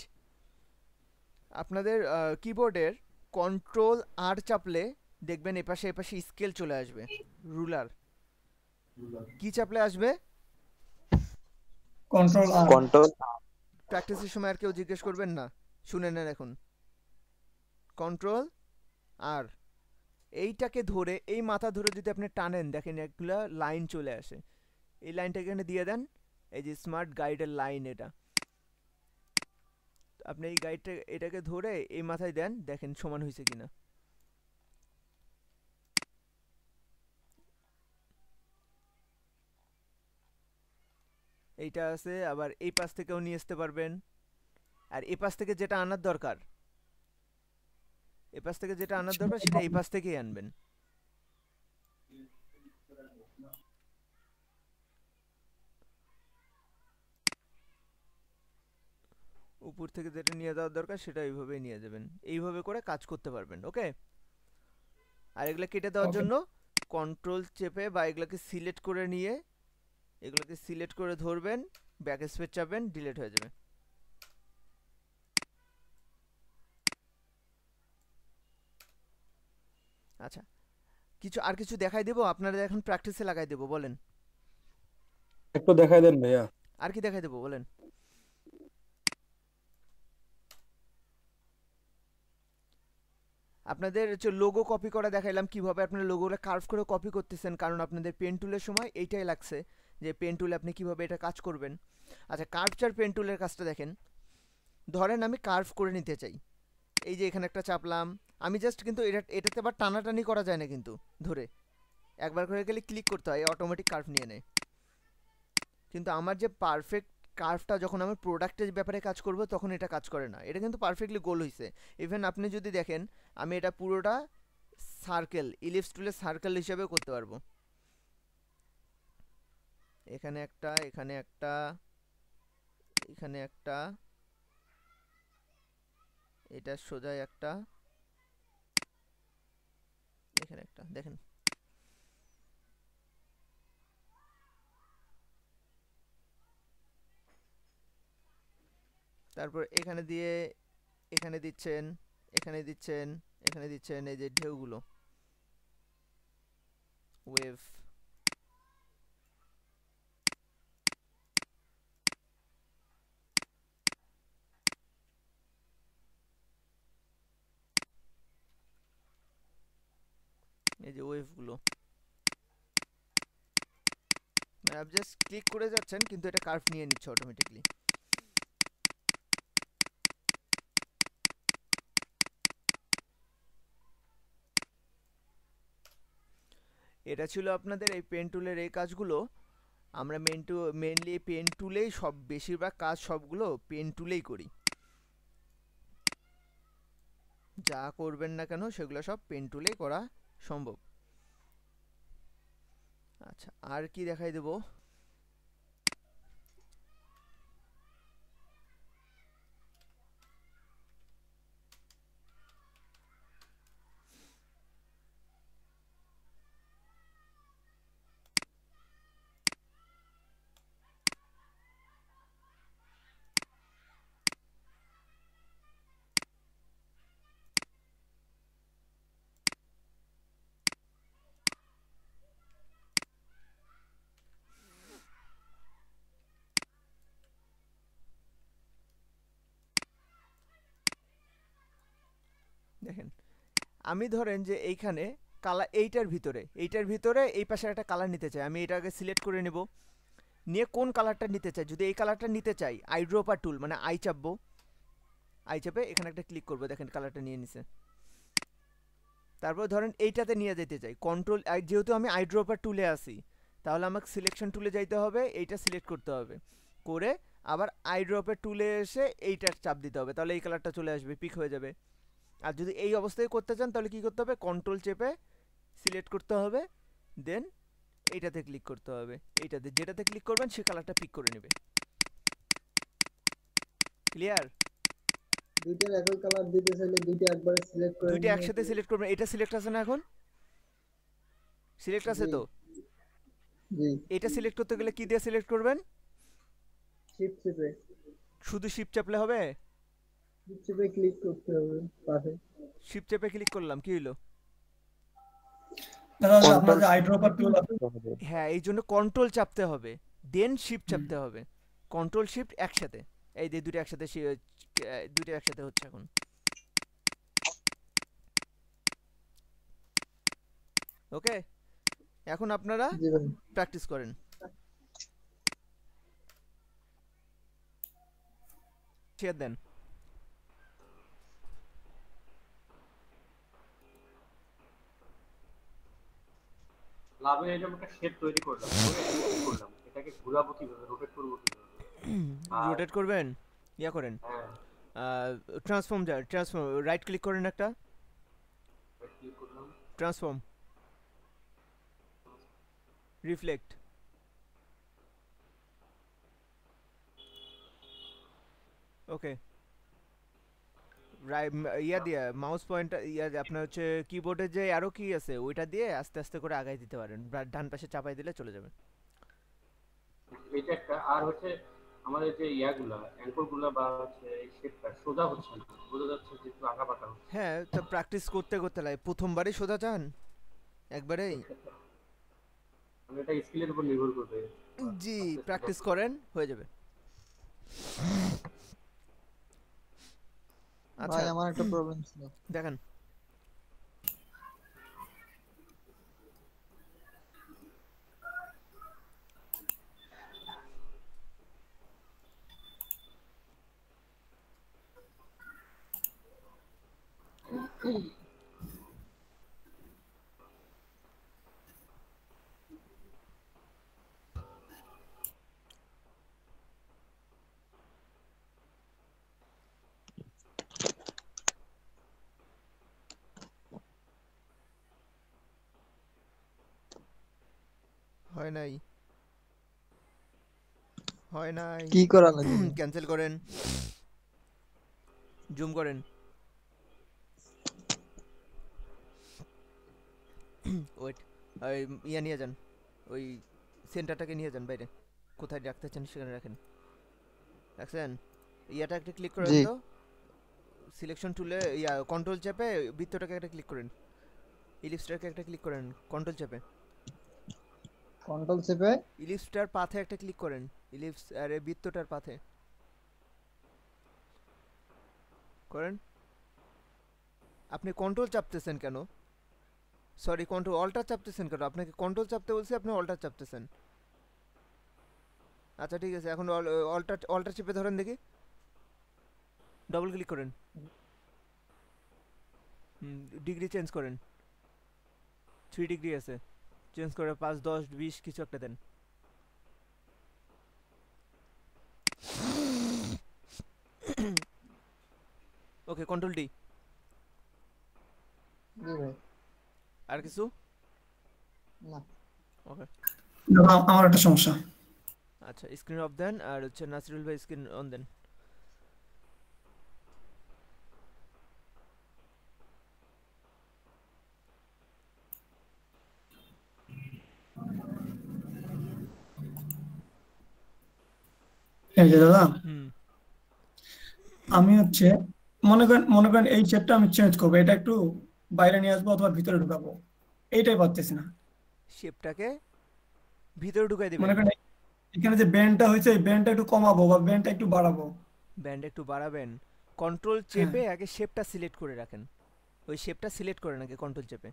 আপনাদের কিবোর্ডের কন্ট্রোল আর চাপলে দেখবেন এপাশে এপাশে স্কেল চলে আসবে, রুলার। কি চাপলে আসবে? কন্ট্রোল আর। প্র্যাকটিসের সময় আর কেউ জিজ্ঞেস করবেন না, শুনে নেন এখন। কন্ট্রোল আর, এইটাকে ধরে, এই মাথা ধরে যদি আপনি টানেন, দেখেন এগুলা লাইন চলে আসে। এই লাইনটা এখানে দিয়ে দেন, এই যে স্মার্ট গাইডের লাইন, এটা আপনি এই গাইডটা এটাকে ধরে এই মাথায় দেন, দেখেন সমান হয়েছে কিনা। এইটা আছে, আবার এই পাশ থেকেও নিয়ে আসতে পারবেন। আর এই পাশ থেকে যেটা আনার দরকার, এই পাশ থেকে যেটা আনার দরকার সেটা এই পাশ থেকেই আনবেন। উপর থেকে যেটা নিয়ে যাওয়ার দরকার সেটা এইভাবেই নিয়ে যাবেন, এইভাবে করে কাজ করতে পারবেন, ওকে। আর এগুলা কেটে দেওয়ার জন্য কন্ট্রোল চেপে বা এগুলাকে সিলেক্ট করে নিয়ে, এগুলোকে সিলেক্ট করে ধরবেন, ব্যাক স্পেস চাপবেন, ডিলিট হয়ে যাবে। আচ্ছা, আর কিছু দেখাই দেবো, আপনারা এখন প্র্যাকটিসে লাগাই দেবো, বলেন। একটু দেখাই দেন ভাইয়া। আর কি দেখাই দেবো বলেন? আপনাদের হচ্ছে লোগো কপি করা দেখাইলাম, কিভাবে আপনারা লোগোগুলো কার্ভ করে কপি করতেছেন, কারণ আপনাদের পেন টুলের সময় এইটাই লাগছে যে পেন টুলে আপনি কিভাবে এটা কাজ করবেন। আচ্ছা, কার্ভচার পেন টুলের কাজটা দেখেন। ধরেন আমি কার্ভ করে নিতে চাই, এই যে এখানে একটা চাপলাম আমি জাস্ট, কিন্তু এটাতে আবার টানাটানি করা যায় না, কিন্তু ধরে একবার করে গেলে ক্লিক করতে হয়, অটোমেটিক কার্ভ নিয়ে নেয়। কিন্তু আমার যে পারফেক্ট কার্ভটা, যখন আমি প্রোডাক্টের ব্যাপারে কাজ করব তখন এটা কাজ করে না, এটা কিন্তু পারফেক্টলি গোল হয়েছে। ইভেন আপনি যদি দেখেন, আমি এটা পুরোটা সার্কেল, ইলিপস টুলে সার্কেল হিসেবে করতে পারবো। এখানে একটা, এখানে একটা, এখানে একটা, এটা সোজা একটা, এখানে একটা, দেখেন। তারপর এখানে দিয়ে, এখানে দিচ্ছেন, এখানে দিচ্ছেন, এখানে দিচ্ছেন, এই যে ঢেউগুলো, ওয়েভ। এই যে ওয়েভগুলো, মানে আপনি জাস্ট ক্লিক করে যাচ্ছেন, কিন্তু এটা কার্ভ নিয়ে নিচ্ছে অটোমেটিকলি। এটা ছিল আপনাদের এই পেন টুলের এই কাজগুলো। আমরা মেনলি পেন টুলেই সব বেশিরভাগ কাজ সবগুলো পেন টুলেই করি। যা করবেন না কেন সেগুলো সব পেন টুলেই করা সম্ভব। আচ্ছা, আর কি দেখাই দেবো? দেখেন, আমি ধরেন যে এইখানে কালার এইটার ভিতরে এই পাশে একটা কালার নিতে চাই। আমি এটাকে সিলেক্ট করে নেব, নিয়ে কোন কালারটা নিতে চাই। যদি এই কালারটা নিতে চাই, আইড্রপার টুল মানে আই চাপবো, আই চাপে এখানে একটা ক্লিক করবো, দেখেন কালারটা নিয়ে নিছে। তারপর ধরেন এইটাতে নিয়ে যেতে চাই, কন্ট্রোল, যেহেতু আমি আইড্রপার টুলে আসি তাহলে আমাকে সিলেকশন টুলে যাইতে হবে, এইটা সিলেক্ট করতে হবে, করে আবার আইড্রপের টুলে এসে এইটার চাপ দিতে হবে, তাহলে এই কালারটা চলে আসবে, পিক হয়ে যাবে। আর যদি এই অবস্থায় করতে চান তাহলে কি করতে হবে, কন্ট্রোল চেপে সিলেক্ট করতে হবে, দেন এইটাতে ক্লিক করতে হবে, এইটাতে যেটাতে ক্লিক করবেন সে কালারটা পিক করে নেবে। ক্লিয়ার? দুইটার একই কালার দিতে চাইলে দুইটা একবারে সিলেক্ট করে দুইটা একসাথে সিলেক্ট করবেন। এটা সিলেক্ট আছে না, এখন সিলেক্ট আছে তো? জি, এটা সিলেক্ট করতে গেলে কি দিয়ে সিলেক্ট করবেন? শিফট চেপে শুধু শিফট চাপলে হবে? শিফট চেপে ক্লিক করতে হবে পাশে। শিফট চেপে ক্লিক করলাম, কি হলো? দাদা আপনার যে আইড্রপার টুল হ্যাঁ, এই জন্য কন্ট্রোল চাপতে হবে, দেন শিফট চাপতে হবে, কন্ট্রোল শিফট একসাথে। এই যে দুটো একসাথে হচ্ছে এখন। ওকে, এখন আপনারা জি ভাই। প্র্যাকটিস করেন। শেয়ার দেন। লাভের এরকম একটা শেপ তৈরি করলাম, এটাকে ঘোরাবো কিভাবে, রোটেট করবো কিভাবে? রোটেট করবেন, ইয়া করেন, হ্যাঁ, ট্রান্সফর্ম রাইট ক্লিক করেন একটা, ক্লিক করলাম, ট্রান্সফর্ম, রিফ্লেক্ট, ওকে। ইয়া দিয়ে মাউস পয়েন্টার, ইয়া আপনার হচ্ছে কিবোর্ডে যে আরো কি আছে ওইটা দিয়ে আস্তে আস্তে করে আগাই দিতে পারেন, ডান পাশে চাপাই দিলে চলে যাবে। এটা একটা। আর হচ্ছে আমাদের যে ইয়াগুলা, অ্যাঙ্করগুলা বা হচ্ছে এই শেপটা সোজা হচ্ছে না, বোঝা যাচ্ছে যে একটু আঁকা বাঁকা হচ্ছে। হ্যাঁ, তা প্র্যাকটিস করতে করতে লাগে, প্রথমবারই সোজা চান একবারেই? মানে এটা স্কিলের উপর নির্ভর করবে। জি, প্র্যাকটিস করেন, হয়ে যাবে। আচ্ছা, ভাই আমার একটা প্রবলেম ছিল। দেখেন, হয় নাই, হয় নাই, কি করা লাগবে? ক্যান্সেল করেন, জুম করেন, ওয়েট, ইয়া নিয়ে যান, ওই সেন্টারটাকে নিয়ে যান বাইরে, কোথায় রাখতে চান সেখানে রাখেন। রাখছেন? ইয়াটা একটা ক্লিক করেন জি। তো, সিলেকশন টুলে ইয়া কন্ট্রোল চেপে বৃত্তটাকে একটা ক্লিক করেন, ইলিপসটাকে একটা ক্লিক করেন কন্ট্রোল চেপে, কন্ট্রোল চেপে ইলিপসটার পাথে একটা ক্লিক করেন, ইলিপস আরে বৃত্তটার পাথে করেন। আপনি কন্ট্রোল চাপতেছেন কেন? সরি, কন্ট্রোল অল্টার চাপতেছেন কেন? আপনাকে কন্ট্রোল চাপতে বলছি, আপনি অল্টার চাপতেছেন। আচ্ছা ঠিক আছে, এখন অল্টার চেপে ধরেন দেখি, ডবল ক্লিক করেন, ডিগ্রি চেঞ্জ করেন, 3 ডিগ্রি আছে, চেঞ্জ করে 5 10 20 কিছু একটা দেন। ওকে, কন্ট্রোল ডি। জি ভাই। আর কিছু? না। ওকে, দাদা আমার একটা সমস্যা। আচ্ছা স্ক্রিন অফ দেন, আর হচ্ছে নাসিরুল ভাই স্ক্রিন অন দেন। এই যে দাদা, হুম, আমি হচ্ছে মনে করেন এই শেপটা আমি চেঞ্জ করবো, এটা একটু বাইরে নিয়ে আসবো অথবা ভিতরে ঢুকাবো, এইটাই পারতেছি না। শেপটাকে ভিতরে ঢুকাই মনে দিবেন। করেন এখানে যে ব্যান্ডটা হয়েছে এই ব্যান্ডটা একটু কমাবো বা ব্যান্ডটা একটু বাড়াবো। ব্যান্ড একটু বাড়াবেন, কন্ট্রোল হ্যাঁ চেপে আগে শেপটা সিলেক্ট করে রাখেন। ওই শেপটা সিলেক্ট করেন আগে কন্ট্রোল চেপে।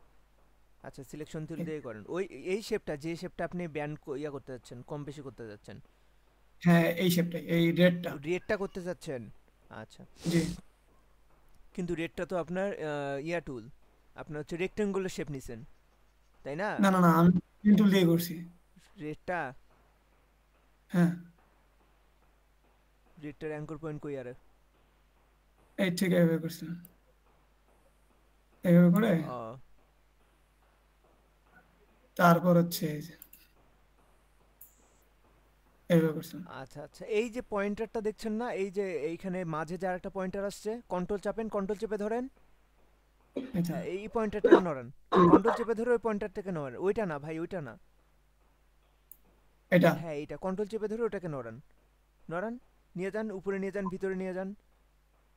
আচ্ছা সিলেকশন টুল দিয়ে করেন ওই এই শেপটা, যে শেপটা আপনি ব্যান্ড ইয়া করতে যাচ্ছেন, কম বেশি করতে যাচ্ছেন, হ্যাঁ এই শেপটাই, এই রেডটা। রেডটা করতে যাচ্ছেন। আচ্ছা, জি কিন্তু রেডটা তো আপনার ইয়া টুল, আপনার হচ্ছে রেক্টেঙ্গুলার শেপ নিছেন, তাই না? না না না, আমি পেন টুল দিয়ে করছি। রেডটা, হ্যাঁ রেডটার অ্যাঙ্কর পয়েন্ট কই আরে? এই ঠিক এইভাবে করছি, এইভাবে করে ও তারপর হচ্ছে এই যে এইভাবে করছি। আচ্ছা আচ্ছা, এই যে পয়েন্টারটা দেখছেন না, এই যে এইখানে মাঝে যে আরেকটা পয়েন্টার আসছে, কন্ট্রোল চাপেন, কন্ট্রোল চেপে ধরেন। এটা হ্যাঁ, এই পয়েন্টারটাকে নড়ান, কন্ট্রোল চেপে ধরে ওই পয়েন্টারটাকে নড়ান। ওইটা না ভাই, ওইটা না, এটা হ্যাঁ এইটা কন্ট্রোল চেপে ধরে ওটাকে নড়ান, নড়ান, নিয়ে যান, উপরে নিয়ে যান, ভিতরে নিয়ে যান।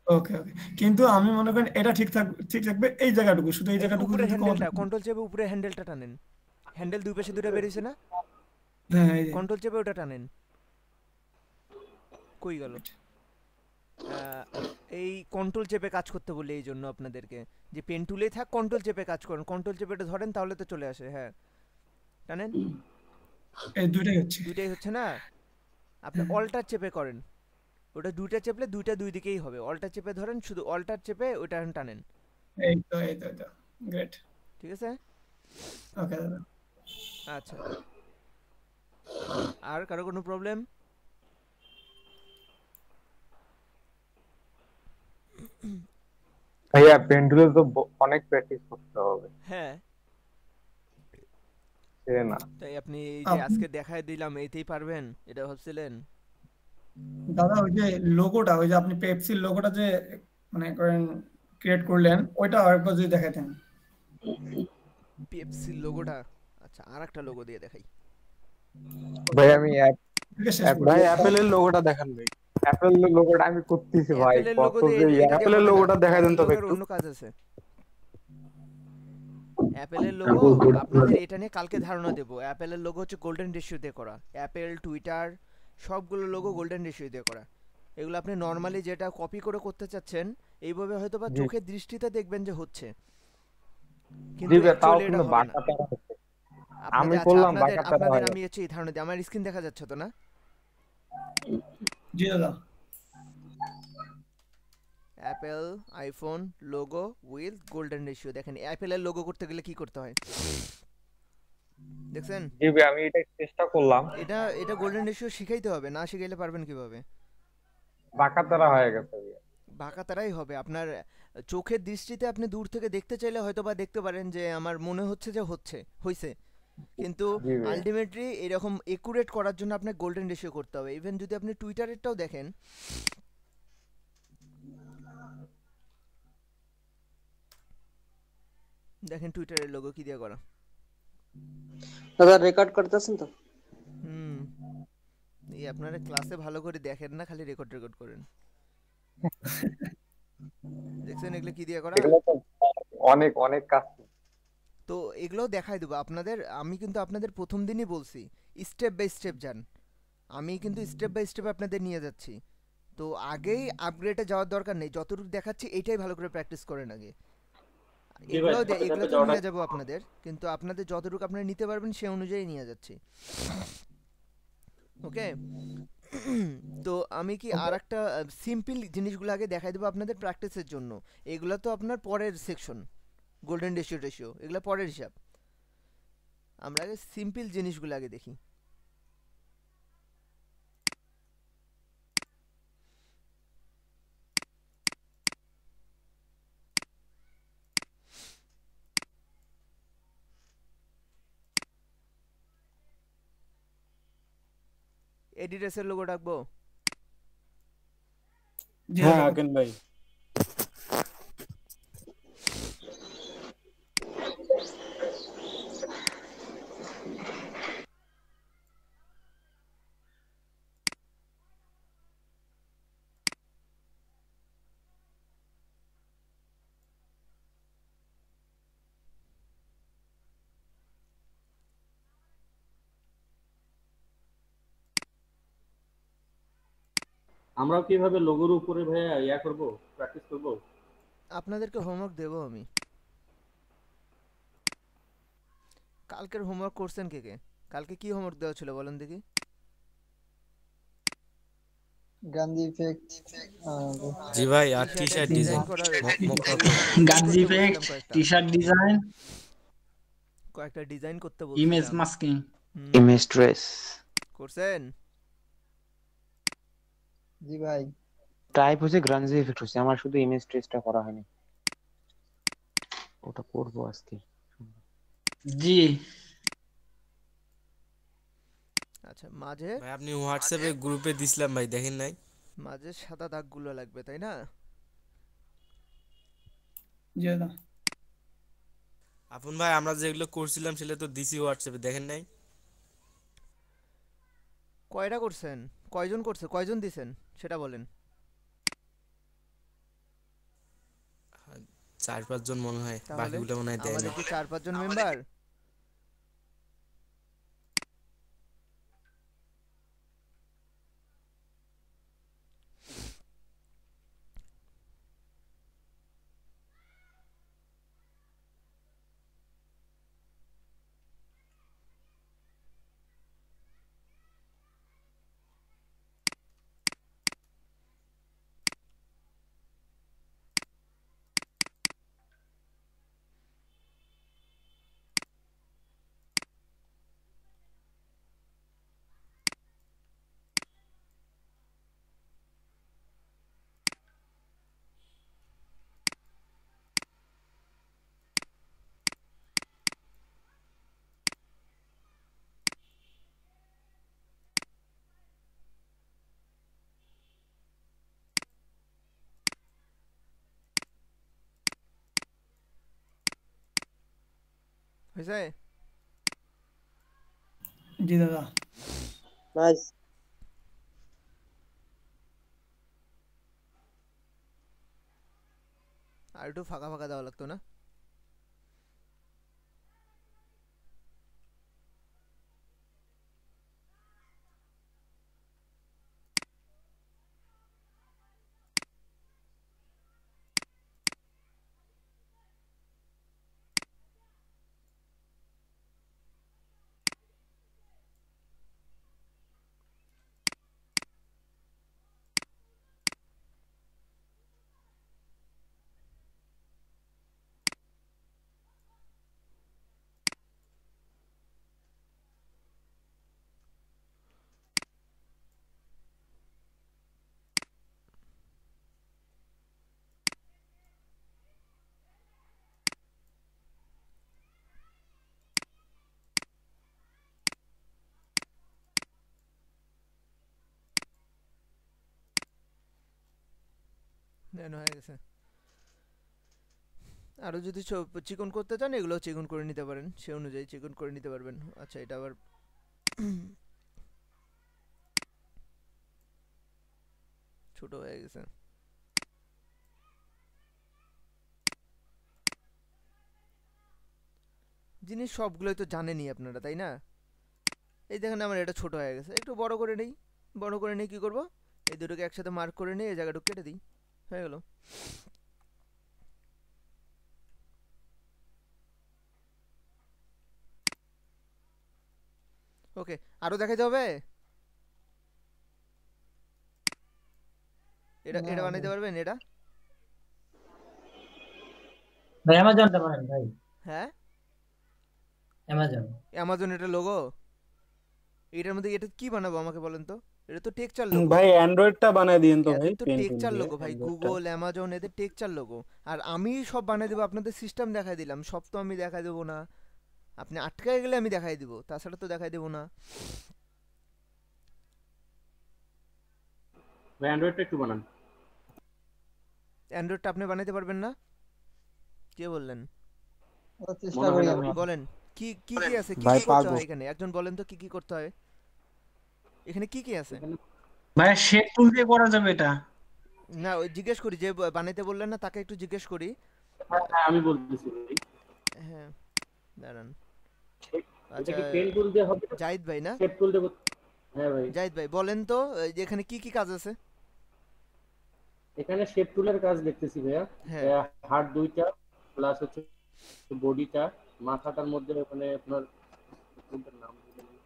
ওকে ওকে, কিন্তু আমি মনে করেন এটা ঠিক থাকবে এই জায়গাটুকু, শুধু এই এই জায়গাটুকু উপরে যদি কমাতে। হ্যান্ডেলটা, কন্ট্রোল চেপে উপরে হ্যান্ডেলটা টানেন। হ্যান্ডেল দুই পাশে দুটো বেরিয়েছে না, হ্যাঁ এই যে কন্ট্রোল চেপে ওটা টানেন। কই গেল? এই কন্ট্রোল চেপে কাজ করতে বলি এই জন্য আপনাদেরকে, যে পেন টুলেই থাক কন্ট্রোল চেপে কাজ করেন, কন্ট্রোল চেপে এটা ধরেন তাহলে তো চলে আসে। হ্যাঁ টানেন, এই দুইটাই হচ্ছে। দুইটাই হচ্ছে না, আপনি অল্টার চেপে করেন, ওটা দুইটা চেপলে দুইটা দুই দিকেই হবে। অল্টার চেপে ধরেন, শুধু অল্টার চেপে ওটা টানেন। এই তো গ্রেট। ঠিক আছে, ওকে দাদা। আচ্ছা। আর কারো কোনো প্রবলেম? ভাইয়া পেন্ডুলে তো অনেক প্র্যাকটিস করতে হবে। হ্যাঁ, না তাই আপনি এই যে আজকে দেখায় দিলাম এইতেই পারবেন এটা ভাবছিলেন? দাদা ওই যে লোগোটা, ওই যে আপনি পেপসির লোগোটা যে মানে করেন ক্রিয়েট করলেন, ওইটা আরেকবার যদি দেখাতেন। পেপসি লোগোটা? আচ্ছা আরেকটা লোগো দিয়ে দেখাই। ভাই আমি ভাই অ্যাপেলের লোগোটা দেখান ভাই। অ্যাপেলের লোগোটা আমি করতেছি ভাই, অ্যাপেলের লোগো দিয়ে অ্যাপেলের লোগোটা দেখাই দেন তবে একটু। অন্য কাজ আছে। অ্যাপেলের লোগো আপনাদের এটা নিয়ে কালকে ধারণা দেব। অ্যাপেলের লোগো হচ্ছে গোল্ডেন রেশিও দিয়ে করা। অ্যাপেল, টুইটার সবগুলো লোগো গোল্ডেন রেশিও দিয়ে করা। এগুলো আপনি নরমালি যেটা কপি করে করতে চাচ্ছেন এইভাবে হয়তো বা চোখের দৃষ্টিতে দেখবেন যে হচ্ছে, কিন্তু অ্যাকচুয়ালি এটা হবে না। আমি করলাম আপনাদের আমি হচ্ছে এই ধারণা দিই। আমার স্ক্রিন দেখা যাচ্ছে তো না? জি দাদা। Apple iPhone logo with golden ratio. দেখেন অ্যাপেলের লোগো করতে গেলে কি করতে হয় দেখছেন? জি ভাই আমি এটা চেষ্টা করলাম। এটা গোল্ডেন রেশিও শিখাইতে হবে, না শিখাইলে পারবেন কিভাবে? বাঁকাতারা হয়ে গেছে। বাঁকাতারাই হবে। আপনার চোখের দৃষ্টিতে আপনি দূর থেকে দেখতে চাইলে হয়তো বা দেখতে পারেন যে আমার মনে হচ্ছে যে হইছে, কিন্তু আলটিমেটলি এরকম একুরেট করার জন্য আপনাকে গোল্ডেন রেশিও করতে হবে। ইভেন যদি আপনি টুইটারেরটাও দেখেন, দেখেন টুইটারের লোগো কি দিয়ে করা। দাদা রেকর্ড করতেছেন তো? এই আপনারা ক্লাসে ভালো করে দেখেন না, খালি রেকর্ড করেন। দেখছেন এগুলো কি দিয়ে করা? অনেক অনেক কাজ। তো এগুলো দেখাই দেবো আপনাদের। আমি কিন্তু আপনাদের প্রথম দিনই বলছি স্টেপ বাই স্টেপ যান। আমি কিন্তু স্টেপ বাই স্টেপ আপনাদের নিয়ে যাচ্ছি। তো আগেই আপগ্রেডে যাওয়ার দরকার নেই, যতটুকু দেখাচ্ছি এইটাই ভালো করে প্র্যাকটিস করেন আগে। এগুলো তো নিয়ে যাবো আপনাদের, কিন্তু আপনাদের যতটুকু আপনারা নিতে পারবেন সে অনুযায়ী নিয়ে যাচ্ছি। ওকে, তো আমি কি আর একটা সিম্পল জিনিসগুলো আগে দেখাই দেবো আপনাদের প্র্যাকটিসের জন্য। এগুলো তো আপনার পরের সেকশন, গোল্ডেন রেশিও এগুলো পরের হিসাব। আমরা আগে সিম্পল জিনিসগুলো আগে দেখি। এডিটাসের লোগো ডাকবো? হ্যাঁ আকেন ভাই। আমরাও কি এভাবে লোগোর উপরে ভাইয়া ইয়া করব, প্র্যাকটিস করব? আপনাদেরকে হোমওয়ার্ক দেবো আমি। কালকের হোমওয়ার্ক করছেন কে কে? কালকে কি হোমওয়ার্ক দেওয়া ছিল বলেন দেখি? গান্ধী ইফেক্ট, জি ভাই, আর T shirt design Gandhi effect, T shirt design, কয়েকটা ডিজাইন করতে ইমেজ বলছিলাম। মাস্কিং, ইমেজ ট্রেস করছেন? জি ভাই। টাইপ হচ্ছে গ্রানজি ইফেক্ট হচ্ছে, আমার শুধু ইমেজ ট্রেসটা করা হয়নি, ওটা করবো আজকে। জি আচ্ছা, মাঝে ভাই আপনি হোয়াটসঅ্যাপে গ্রুপে দিছিলাম ভাই, দেখেন নাই? মাঝে সাদা দাগগুলো লাগবে তাই না? জি দাদা। আপন ভাই আমরা যেগুলো করছিলাম সেটা তো দিছি হোয়াটসঅ্যাপে, দেখেন নাই? কয়টা করছেন? কয়জন করছে? কয়জন দিছেন সেটা বলেন। 4-5 জন মনে হয়, তাহলে বাকিগুলো মনে হয় দেয় আমাদের না। কি 4-5 জন মেম্বার? হয়েছে? জি দাদা। নাইস। আর একটু ফাঁকা ফাঁকা দেওয়া লাগতো না? দেন হয়ে গেছে। আরো যদি চিকন করতে চান এগুলো চিকন করে নিতে পারেন, সে অনুযায়ী চিকন করে নিতে পারবেন। আচ্ছা, এটা আবার ছোট হয়ে গেছে। জিনিস সবগুলোই তো জানেনই আপনারা, তাই না? এই দেখেন আমার এটা ছোট হয়ে গেছে, একটু বড় করে নেই। বড় করে নিয়ে কি করব? এই দুটোকে একসাথে মার্ক করে নিয়ে এই জায়গাটা কেটে দিই, হয়ে গেল। ওকে, আরো দেখাইতে হবে? এটা এটা বানাইতে পারবেন? এটা ভাই আমার জানতে পারেন ভাই। হ্যাঁ অ্যামাজন। অ্যামাজন এটা লোগো? এটার মধ্যে এটা কি বানাবো আমাকে বলেন তো? এটা তো টেক্সচার লোগো। ভাই অ্যান্ড্রয়েডটা বানায় দিন তো ভাই, এদের তো পেন টুল টেক্সচার দিয়ে লোগো ভাই, অ্যান্ড্রয়েডটা। গুগল অ্যামাজন এদের টেক্সচার লোগো। আর আমি সব বানিয়ে দেবো, আপনাদের সিস্টেম দেখাই দিলাম, সব তো আমি দেখাই দেবো না। আপনি আটকায় গেলে আমি দেখাই দিব, তাছাড়া তো দেখাই দেবো না। ভাই অ্যান্ড্রয়েডটা একটু বানান। অ্যান্ড্রয়েডটা আপনি বানাইতে পারবেন না? কে বললেন? চেষ্টা মনে হয় করি না আমরা। ভাই। বলেন কি কি কি আছে, কি ভাই কি করতে পারবো। হয় এখানে? একজন বলেন তো কি কি করতে হয় এখানে, কি কি আছে? ভাই শেপ টুল দিয়ে করা যাবে এটা? না ওই জিজ্ঞেস করি, যে বানাইতে বললেন না তাকে একটু জিজ্ঞেস করি। হ্যাঁ আমি বলতেছি ভাই। হ্যাঁ দাঁড়ান। এটা আচ্ছা কি পেন টুল দিয়ে হবে? জাহিদ ভাই না? শেপ টুল দিয়ে হ্যাঁ ভাই। জাহিদ ভাই বলেন তো যে এখানে কি কি কাজ আছে? এখানে শেপ টুলের কাজ দেখতেছি ভাইয়া। হ্যাঁ হার্ট দুইটা প্লাস হচ্ছে বডিটা, মাথাটার মধ্যে ওখানে আপনার কোনটার নাম ভুলে গেছি।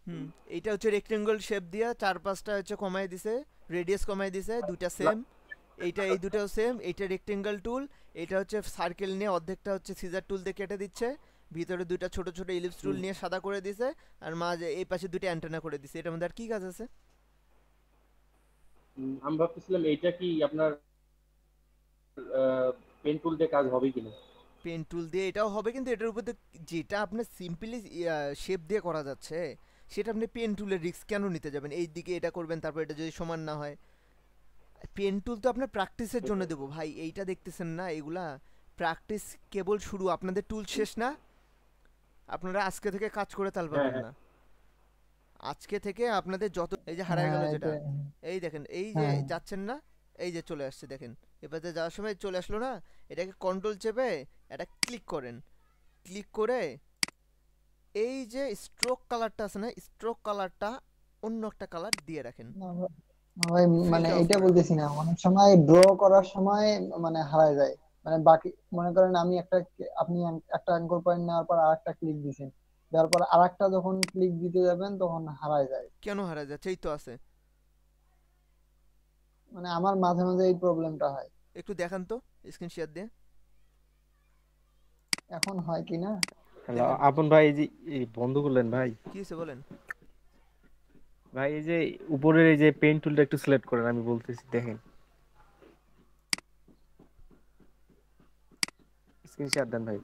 হুম, এইটা হচ্ছে রেক্টেঙ্গল শেপ দিয়া চার পাঁচটা হচ্ছে কমাই দিছে, রেডিয়াস কমাই দিছে, দুইটা সেম। এইটা এই দুটাও সেম। এইটা রেক্টেঙ্গল টুল, এটা হচ্ছে সার্কেল নিয়ে অর্ধেকটা হচ্ছে সিজার টুল দিয়ে কেটে দিচ্ছে, ভিতরে দুইটা ছোট ছোট ইলিপস টুল নিয়ে সাদা করে দিছে, আর মাঝে এই পাশে দুইটা অ্যান্টেনা করে দিছে। এটার মধ্যে আর কি কাজ আছে? আমি ভাবতেছিলাম এইটা কি আপনার পেন টুল দিয়ে কাজ হবে কিনা। পেন টুল দিয়ে এটাও হবে, কিন্তু এটার উপর তো যেটা আপনার সিম্পলি শেপ দিয়ে করা যাচ্ছে, সেটা আপনি পেন টুলের রিস্ক কেন নিতে যাবেন? এই দিকে এটা করবেন, তারপর এটা যদি সমান না হয়। পেন টুল তো আপনার প্র্যাকটিসের জন্য দেবো ভাই। এইটা দেখতেছেন না, এগুলা প্র্যাকটিস কেবল শুরু, আপনাদের টুল শেষ না। আপনারা আজকে থেকে কাজ করে তাল পাবেন না। আজকে থেকে আপনাদের যত, এই যে হারায় গেল যেটা, এই দেখেন এই যে যাচ্ছেন না, এই যে চলে আসছে দেখেন, এবারে যাওয়ার সময় চলে আসলো না, এটাকে কন্ট্রোল চেপে এটা ক্লিক করেন, ক্লিক করে এই যে স্ট্রোক কালারটা আছে না, স্ট্রোক কালারটা অন্য একটা কালার দিয়ে রাখেন। ভাই মানে ফিল্টার অফ এটা করেন। বলতেছি না, অনেক সময় ড্র করার সময় মানে হারায় যায়। মানে বাকি মনে করেন আমি আপনি একটা অ্যাঙ্কর পয়েন্ট নেওয়ার পর আরেকটা ক্লিক দিছেন, দেওয়ার পর আরেকটা যখন ক্লিক দিতে যাবেন তখন হারায় যায়। কেন হারায় যাচ্ছে? এই তো আছে। মানে আমার মাঝে মাঝে এই প্রবলেমটা হয়। একটু দেখান তো স্ক্রিন শেয়ার দিয়ে। এখন হয় কি না? হ্যালো আপন ভাই, এই যে এই বন্ধ করলেন ভাই? কি হয়েছে বলেন। ভাই এই যে উপরের এই যে পেন টুলটা একটু সিলেক্ট করেন, আমি বলতেছি দেখেন। স্ক্রিন শেয়ার দেন ভাই।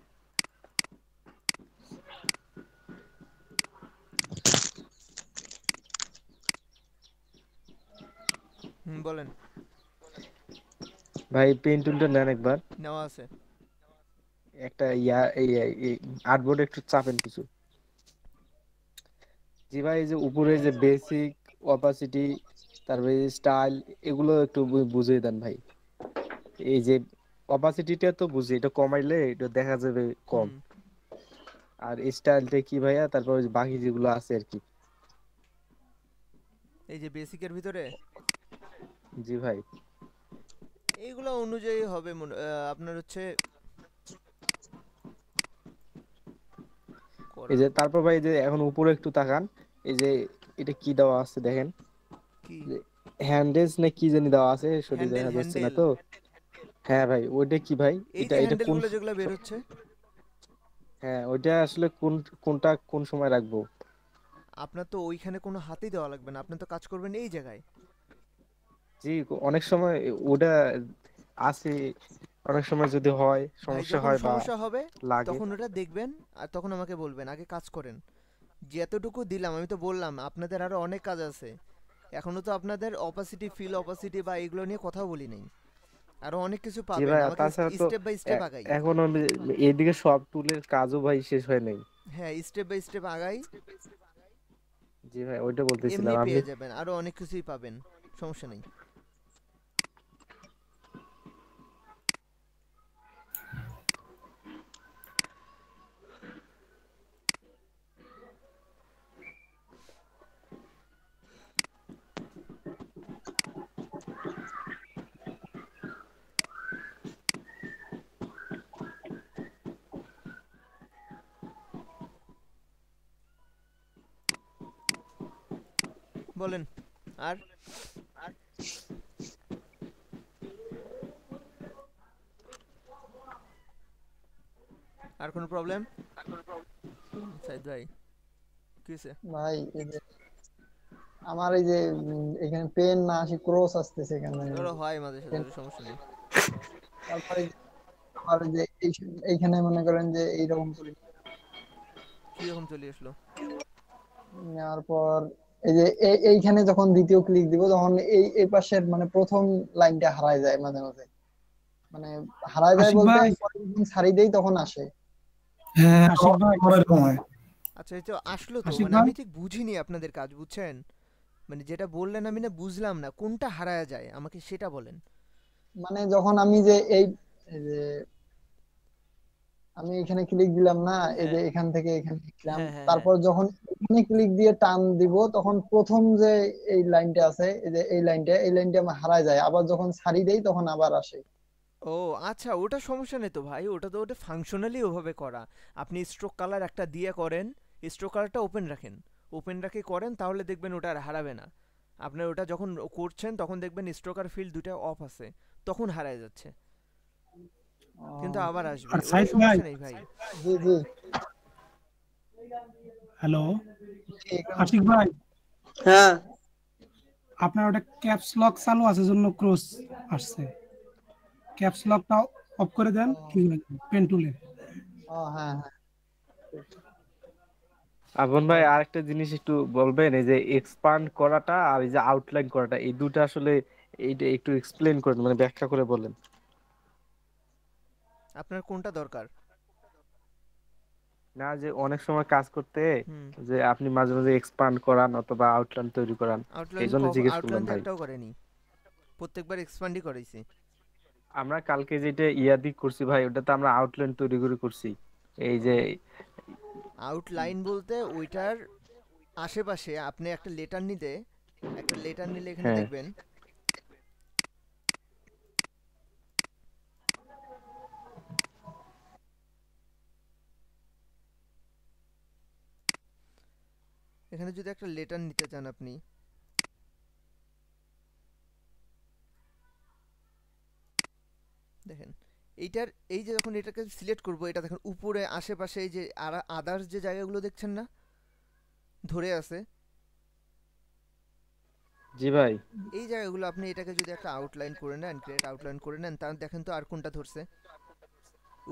বলেন। ভাই পেন টুলটা নেন একবার। নেওয়া আছে। একটা এই আর্টবোর্ডে একটু চাপেন কিছু। জি ভাই, এই যে উপরে যে বেসিক, অপাসিটি, তারপরে স্টাইল, এগুলো একটু বুঝিয়ে দেন ভাই। এই যে অপাসিটিটা তো বুঝি, এটা কমাইলে এটা দেখা যাবে কম। আর স্টাইলটা কি ভাইয়া? তারপর ওই যে বাকি যেগুলো আছে আর কি। এই যে বেসিকের ভিতরে, জি ভাই এইগুলো অনুযায়ী হবে আপনার হচ্ছে। এই যে তারপর ভাই, এই যে এখন উপরে একটু তাকান, এই যে এটা কি দেওয়া আছে দেখেন, কি হ্যান্ডেলস না কি জানি দেওয়া আছে, সঠিক হ্যান্ডেল, দেখা যাচ্ছে না হ্যান্ডেল। তো। হ্যাঁ ভাই ওইটা কি ভাই? এই এটা যে এটা কোন? হ্যান্ডেলগুলো যেগুলো বের হচ্ছে, হ্যাঁ ওইটা আসলে কোনটা কোন সময় রাখবো? আপনার তো ওইখানে কোনো হাতই দেওয়া লাগবে না, আপনি তো কাজ করবেন এই জায়গায়। জি অনেক সময় ওটা আছে, অনেক সময় যদি হয় ভাই সমস্যা যখন হয় বা সমস্যা হবে লাগে। তখন ওটা দেখবেন, আর তখন আমাকে বলবেন। আগে কাজ করেন। যতটুকু দিলাম, আমি তো বললাম আপনাদের আরো অনেক কাজ আছে। এখনো তো আপনাদের অপাসিটি, ফিল অপাসিটি বা এগুলো নিয়ে কথাও বলি নাই। আরো অনেক কিছু জি পাবেন, ভাই, আমাকে তাছাড়া তো স্টেপ বাই স্টেপ আগাই। এখনো এইদিকে সব টুলের কাজও ভাই শেষ হয় নাই। হ্যাঁ স্টেপ বাই স্টেপ আগাই, জি ভাই ওইটা বলতেছিলাম এমনি আমি। পেয়ে যাবেন, আরো অনেক কিছুই পাবেন, সমস্যা নেই। বলেন আর। আর কোনো প্রবলেম সাইদ ভাই? কি হয়েছে ভাই এই যে আমার এই যে এখানে পেন না আসি ক্রস আসতেছে এখানে। ওরা হয় মাঝে সাঝে, ওটা সমস্যা নেই। তারপরে আমার যে এইখানে মনে করেন যে এইরকম করে কি রকম চলে আসলো? নেওয়ার পর এই যে এইখানে যখন দ্বিতীয় ক্লিক দিব তখন এই পাশের মানে প্রথম লাইনটা হারায় যায় মাঝে মাঝে, মানে হারায় যায় আশিক বলতে ভাই, পরে যখন ছাড়ি দেই তখন আসে। হ্যাঁ আশিক ভাই আমার এরকম হয়। আচ্ছা এই তো আসলো তো, আশিক মানে ভাই, আমি ঠিক বুঝিনি আপনাদের কাজ, বুঝছেন? মানে যেটা বললেন আমি না বুঝলাম না, কোনটা হারায় যায় আমাকে সেটা বলেন। মানে যখন আমি যে এই এই যে আমি এখানে ক্লিক দিলাম না, এই যে হ্যাঁ এখান থেকে এখানে দিলাম, হ্যাঁ হ্যাঁ হ্যাঁ। তারপর যখন এখানে ক্লিক দিয়ে টান দিব তখন প্রথম যে এই লাইনটা আছে, এই যে এই লাইনটা আমার হারায় যায়, আবার যখন ছাড়ি দেই তখন আবার আসে। ও আচ্ছা, ওটা সমস্যা নেই তো ভাই, ওটা তো ওটা ফাংশনালি ওভাবে করা। আপনি স্ট্রোক কালার একটা দিয়ে করেন, স্ট্রোক কালারটা ওপেন রাখেন, ওপেন রাখে করেন, তাহলে দেখবেন ওটা আর হারাবে না। আপনার ওটা যখন করছেন তখন দেখবেন স্ট্রোক আর ফিল্ড দুটো অফ আছে, তখন হারায় যাচ্ছে, কিন্তু আবার আসবে, আর ওটা সাইদ ভাই, সমস্যা নেই ভাই। জি জি হ্যালো আশিক ভাই, হ্যাঁ আপনার ওটা ক্যাপস লক চালু আছে জন্য ক্রস আসছে। ক্যাপস লকটা অফ করে দেন, ঠিক আছে পেন টুলে। হ্যাঁ হ্যাঁ। আগুন ভাই আরেকটা জিনিস একটু বলবেন, এই যে এক্সপান্ড করাটা আর এই যে আউটলাইন করাটা, এই দুটো আসলে এইটা একটু এক্সপ্লেন করেন, মানে ব্যাখ্যা করে বলেন। আপনার কোনটা দরকার? না যে অনেক সময় কাজ করতে হুম। যে আপনি মাঝে মাঝে এক্সপান্ড করান অথবা আউটলাইন তৈরি করান, এই জন্য জিজ্ঞেস আউটলাইন করলাম তো ভাই। একটাও করেনি, প্রত্যেকবার এক্সপান্ডই করেছি। আমরা কালকে যেটা ইয়াদি করছি ভাই, ওটা তো আমরা আউটলাইন তৈরি করে করছি। এই যে আউটলাইন বলতে ওইটার আশেপাশে আপনি একটা লেটার নিলে এখানে হ্যাঁ দেখবেন এখানে যদি একটা লেটার নিতে চান আপনি, দেখেন এইটার এই যে যখন এটাকে সিলেক্ট করব, এটা দেখেন উপরে আশেপাশে এই যে আদার্স যে জায়গাগুলো দেখছেন না ধরে আছে, জি ভাই। এই জায়গাগুলো আপনি এটাকে যদি একটা আউটলাইন করে নেন, ক্রিয়েট আউটলাইন করে নেন, তাহলে দেখেন তো আর কোনটা ধরছে,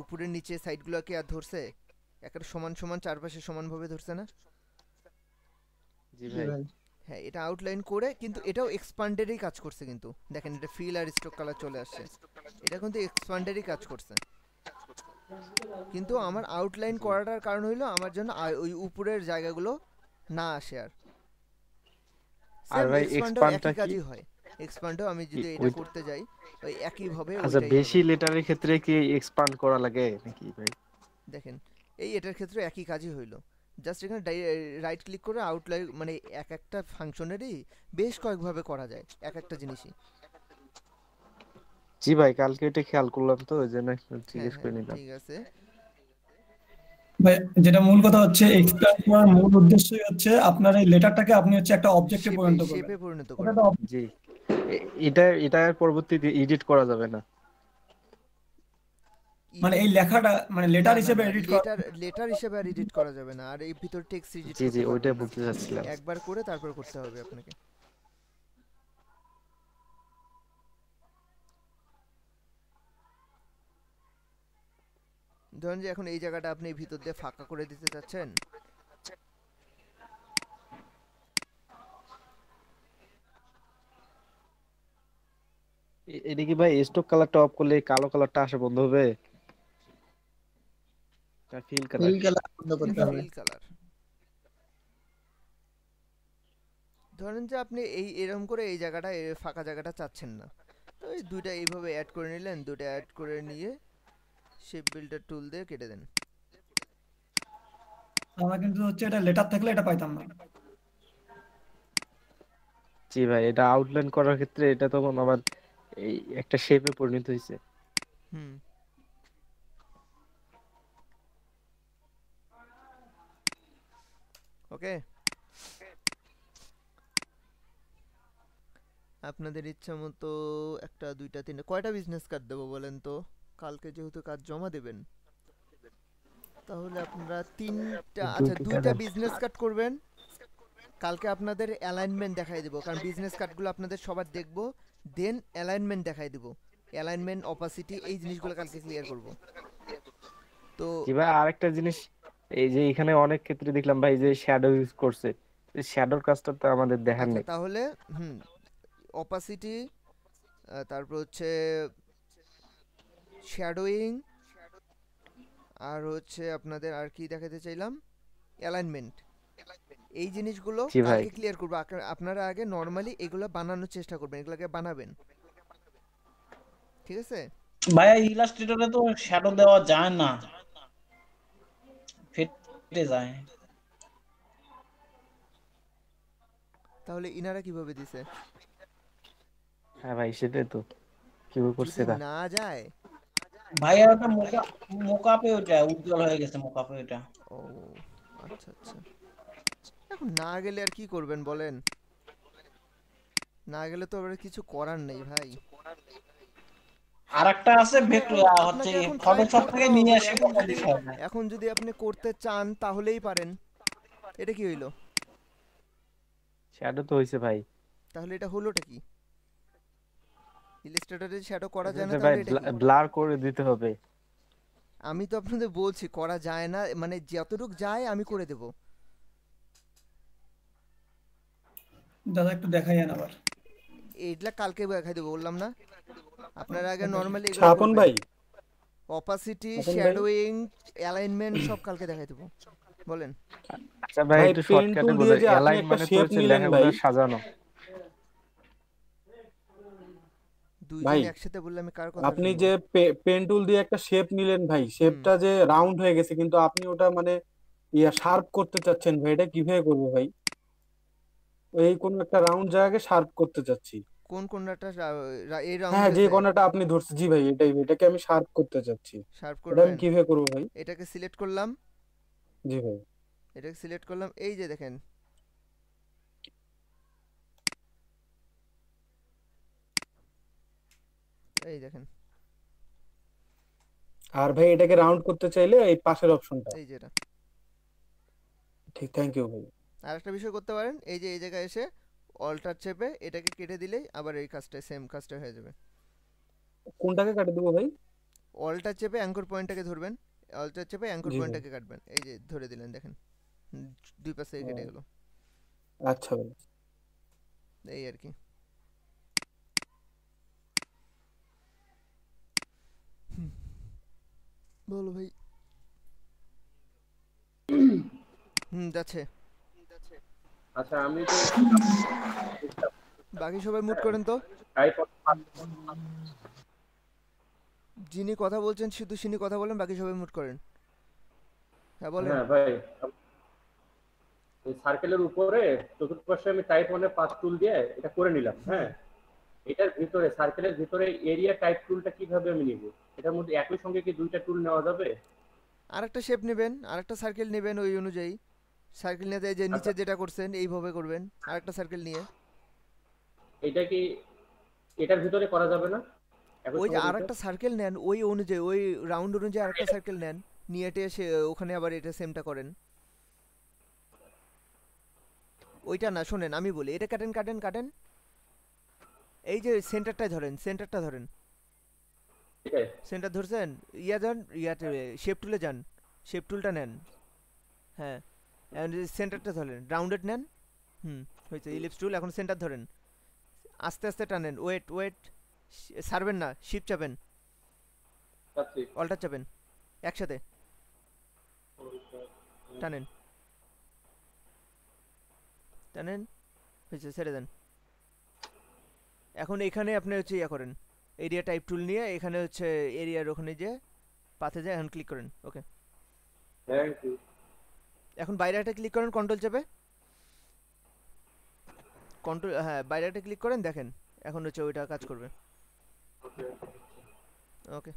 উপরের নিচে সাইডগুলো কি আর ধরছে? একটা সমান সমান চারপাশে সমানভাবে ধরছে না? জি ভাই। হ্যাঁ, এটা আউটলাইন করে কিন্তু এটাও এক্সপান্ডেরই কাজ করছে, কিন্তু দেখেন এটা ফিল আর স্ট্রোক কালার চলে আসছে, এটা কিন্তু এক্সপান্ডেরই কাজ করছে। কিন্তু আমার আউটলাইন করাটার কারণ হইলো আমার জন্য ওই উপরের জায়গাগুলো না আসে আর। আর সেম ভাই এক্সপান্ডও এক্সপান্ডটা একই কি? কাজই হয়, এক্সপান্ডও আমি যদি এটা করতে যাই ওই একই ভাবে আচ্ছা, ওইটাই বেশি হবে। লেটারের ক্ষেত্রে কি এক্সপান্ড করা লাগে নাকি ভাই? দেখেন এই এটার ক্ষেত্রে একই কাজই হইলো, জাস্ট এখানে রাইট ক্লিক করে আউটলাইন, মানে এক একটা ফাংশনেরই বেশ কয়েকভাবে করা যায় এক একটা জিনিসই। জি ভাই, কালকে এটা খেয়াল করলাম তো, ওই জন্য হ্যাঁ জিজ্ঞেস করে হ্যাঁ নিলাম। ঠিক আছে। ভাই যেটা মূল কথা হচ্ছে এক্সপ্যান্ড করার মূল উদ্দেশ্যই হচ্ছে আপনার এই লেটারটাকে আপনি হচ্ছে একটা অবজেক্টে পরিণত করবেন। শেপে পরিণত এটা করা। তো জি, এটা আর পরবর্তীতে এডিট করা যাবে না। মানে এই লেখাটা মানে না লেটার না হিসেবে না, এডিট করা। লেটার হিসেবে আর এডিট করা যাবে না, আর এই ভিতর টেক্সট এডিট জি জি, করতে ওইটাই পারবেন না, বলতে চাচ্ছিলাম। একবার করে তারপর করতে হবে আপনাকে। ধরুন যে এখন এই জায়গাটা আপনি ভিতর দিয়ে ফাঁকা করে দিতে চাচ্ছেন, এটা কি ভাই স্টক কালারটা অফ করলে কালো কালারটা আসা বন্ধ হবে? ফিল কালার, ফিল কালার বন্ধ করতে হবে। Fill colour. ধরেন যে আপনি এরকম করে এই জায়গাটা ফাঁকা জায়গাটা চাচ্ছেন না, তো এই দুইটা এইভাবে অ্যাড করে নিলেন, দুটো অ্যাড করে নিয়ে শেপ বিল্ডার টুল দিয়ে কেটে দেন। আমরা কিন্তু হচ্ছে এটা লেটার থাকলে এটা পাইতাম না। জি ভাই, এটা আউটলাইন করার ক্ষেত্রে এটা তখন আবার এই একটা শেপে পরিণত হয়েছে। হুম, ওকে। আপনাদের ইচ্ছা মতো একটা দুইটা তিনটা কয়টা বিজনেস কার্ড দেবো বলেন তো? কালকে যেহেতু কাজ জমা দেবেন। তাহলে আপনারা তিনটা, আচ্ছা দুইটা বিজনেস কার্ড করবেন। কালকে আপনাদের অ্যালাইনমেন্ট দেখাই দেবো, কারণ বিজনেস কার্ডগুলো আপনাদের সবার দেখবো, দেন অ্যালাইনমেন্ট দেখাই দেবো। অ্যালাইনমেন্ট, অপাসিটি, এই জিনিসগুলো কালকে ক্লিয়ার করব। তো জি ভাই আরেকটা জিনিস, এই যে এখানে অনেক ক্ষেত্রে দেখলাম ভাই যে শ্যাডো ইউজ করছে, শ্যাডোর কাজটা তো আমাদের দেখার আচ্ছা নেই। তাহলে অপাসিটি, তারপর হচ্ছে শ্যাডোয়িং, আর হচ্ছে আপনাদের আর কি দেখাতে চাইলাম, অ্যালাইনমেন্ট। এই জিনিসগুলো জি ভাই। কালকে ক্লিয়ার করবো। আপনারা আগে নর্মালি এগুলো বানানোর চেষ্টা করবেন, এগুলোকে বানাবেন, ঠিক আছে? ভাইয়া ইলাস্ট্রেটরে তো শ্যাডো দেওয়া যায় না, ফেটে যায়। তাহলে ইনারা কিভাবে দিছে? হ্যাঁ ভাই সেটাই তো, কিভাবে করছে যদি তা। না যায় ভাইয়া ওটা মোকাপে, ওটা উজ্জ্বল হয়ে গেছে মোকাপে ওটা। ও আচ্ছা আচ্ছা, এখন না গেলে আর কি করবেন বলেন? না গেলে তো আবার কিছু করার নেই ভাই। আরেকটা আছে ভেক্টর, হচ্ছে ফটোশপ থেকে নিয়ে আসে কোনো বিষয় না। এখন যদি আপনি করতে চান তাহলেই পারেন। এটা কি হইলো? শ্যাডো তো হইছে ভাই। তাহলে এটা হলোটা কি? ইলাস্ট্রেটরে শ্যাডো করা যায় না, ভাই তাহলে এটা কি? ব্লার করে দিতে হবে। আমি তো আপনাদের বলছি করা যায় না, মানে যতটুক যায় আমি করে দেব। দাদা একটু দেখাই আবার। এইটা কালকে দেখাই দেবো, বললাম না? আপনারা আগে নরমালি স্বপন ভাই, অপাসিটি, স্বপন ভাই। শ্যাডোইং, অ্যালাইনমেন্ট সব কালকে দেখাই দেবো। বলেন। আচ্ছা ভাই ভাই একটু পেন শর্টকাটে টুল বলে, দিয়ে যে আপনি অ্যালাইন একটা মানে তো শেপ হচ্ছে নিলেন ভাই, লেখাগুলো সাজানো। ভাই দুইজন একসাথে বললে আমি কার কথা আপনি শুনবো? যে পেন টুল দিয়ে একটা শেপ নিলেন ভাই, শেপটা যে রাউন্ড হয়ে গেছে, কিন্তু আপনি ওটা মানে শার্প করতে চাচ্ছেন ভাই, এটা কিভাবে করবো ভাই? এই কোন একটা রাউন্ড জায়গাকে শার্প করতে চাচ্ছি। কোন কোনটা এই রাউন্ড হ্যাঁ যে গেছে? কোনটা আপনি ধরছেন, জি ভাই এটাই, এটাকে আমি শার্প করতে চাচ্ছি। শার্প এটা আমি করবেন? কিভাবে করবো ভাই? এটাকে সিলেক্ট করলাম, জি ভাই। এটাকে সিলেক্ট করলাম, এই যে দেখেন এই দেখেন, আর ভাই এটাকে রাউন্ড করতে চাইলে এই পাশের অপশনটা। এই যে এটা। ঠিক, থ্যাংক ইউ ভাই। আর একটা বিষয় করতে পারেন, এই যে এই জায়গায় এসে অল্টার চেপে এটাকে কেটে দিলেই আবার এই কাজটা, সেম কাজটা হয়ে যাবে। কোনটাকে কাটে দেবো ভাই? অল্টার চেপে অ্যাঙ্কর পয়েন্টটাকে ধরবেন, অল্টার চেপে অ্যাঙ্কর জি ভাই। পয়েন্টটাকে কাটবেন, এই যে ধরে দিলেন, দেখেন দুই পাশ থেকে কেটে গেল। আচ্ছা ভাই। এই আর কি। বলো ভাই। যাচ্ছে। আচ্ছা আমি তো বাকি সবাই মুট করেন তো। যিনি কথা বলছেন শুধু তিনি কথা বলেন, বাকি সবাই মুট করেন। হ্যাঁ বলেন। হ্যাঁ ভাই, এই সার্কেলের উপরে চতুর্পাশে আমি টাইপ 1 এর পাঁচ টুল দিয়ে এটা করে নিলাম। হ্যাঁ, এটার ভিতরে সার্কেলের ভিতরে এরিয়া টাইপ টুলটা কিভাবে আমি নিব? এটার মধ্যে একই সঙ্গে কি দুইটা টুল নেওয়া যাবে? আরেকটা শেপ নেবেন, আরেকটা সার্কেল নেবেন, ওই অনুযায়ী সার্কেল নিয়ে যে নিচে যেটা করছেন এইভাবে করবেন, আরেকটা সার্কেল নিয়ে। এটা কি এটার ভিতরে করা যাবে না? ওই যে আরেকটা সার্কেল নেন, ওই অনুযায়ী, ওই রাউন্ড অনুযায়ী আরেকটা সার্কেল নেন, নিয়ে এসে ওখানে আবার এটা সেমটা করেন। ওইটা না, শোনেন আমি বলি, এটা কাটেন কাটেন কাটেন, এই যে সেন্টারটা ধরেন, সেন্টারটা ধরেন, সেন্টার ধরছেন, যান ইয়াতে শেপ টুলে যান, শেপ টুলটা নেন। হ্যাঁ, সেন্টারটা ধরেন, রাউন্ডেড নেন। হয়েছে, ইলিপস টুল, এখন সেন্টার ধরেন, আস্তে আস্তে টানেন, ওয়েট ওয়েট, সারবেন না, শিপ চাপেন, অল্টার চাপেন, একসাথে টানেন টানেন, হয়েছে, ছেড়ে দেন। এখন এখানে আপনি হচ্ছে ইয়া করেন, এরিয়া টাইপ টুল নিয়ে এখানে হচ্ছে এরিয়ার ওখানে যে পাথে যায়, এখন ক্লিক করেন। ওকে, থ্যাংক ইউ। এখন বাইরে একটা ক্লিক করেন, কন্ট্রোল চেপে, কন্ট্রোল, হ্যাঁ বাইরে একটা ক্লিক করেন, দেখেন এখন হচ্ছে ওইটা কাজ করবে। ওকে।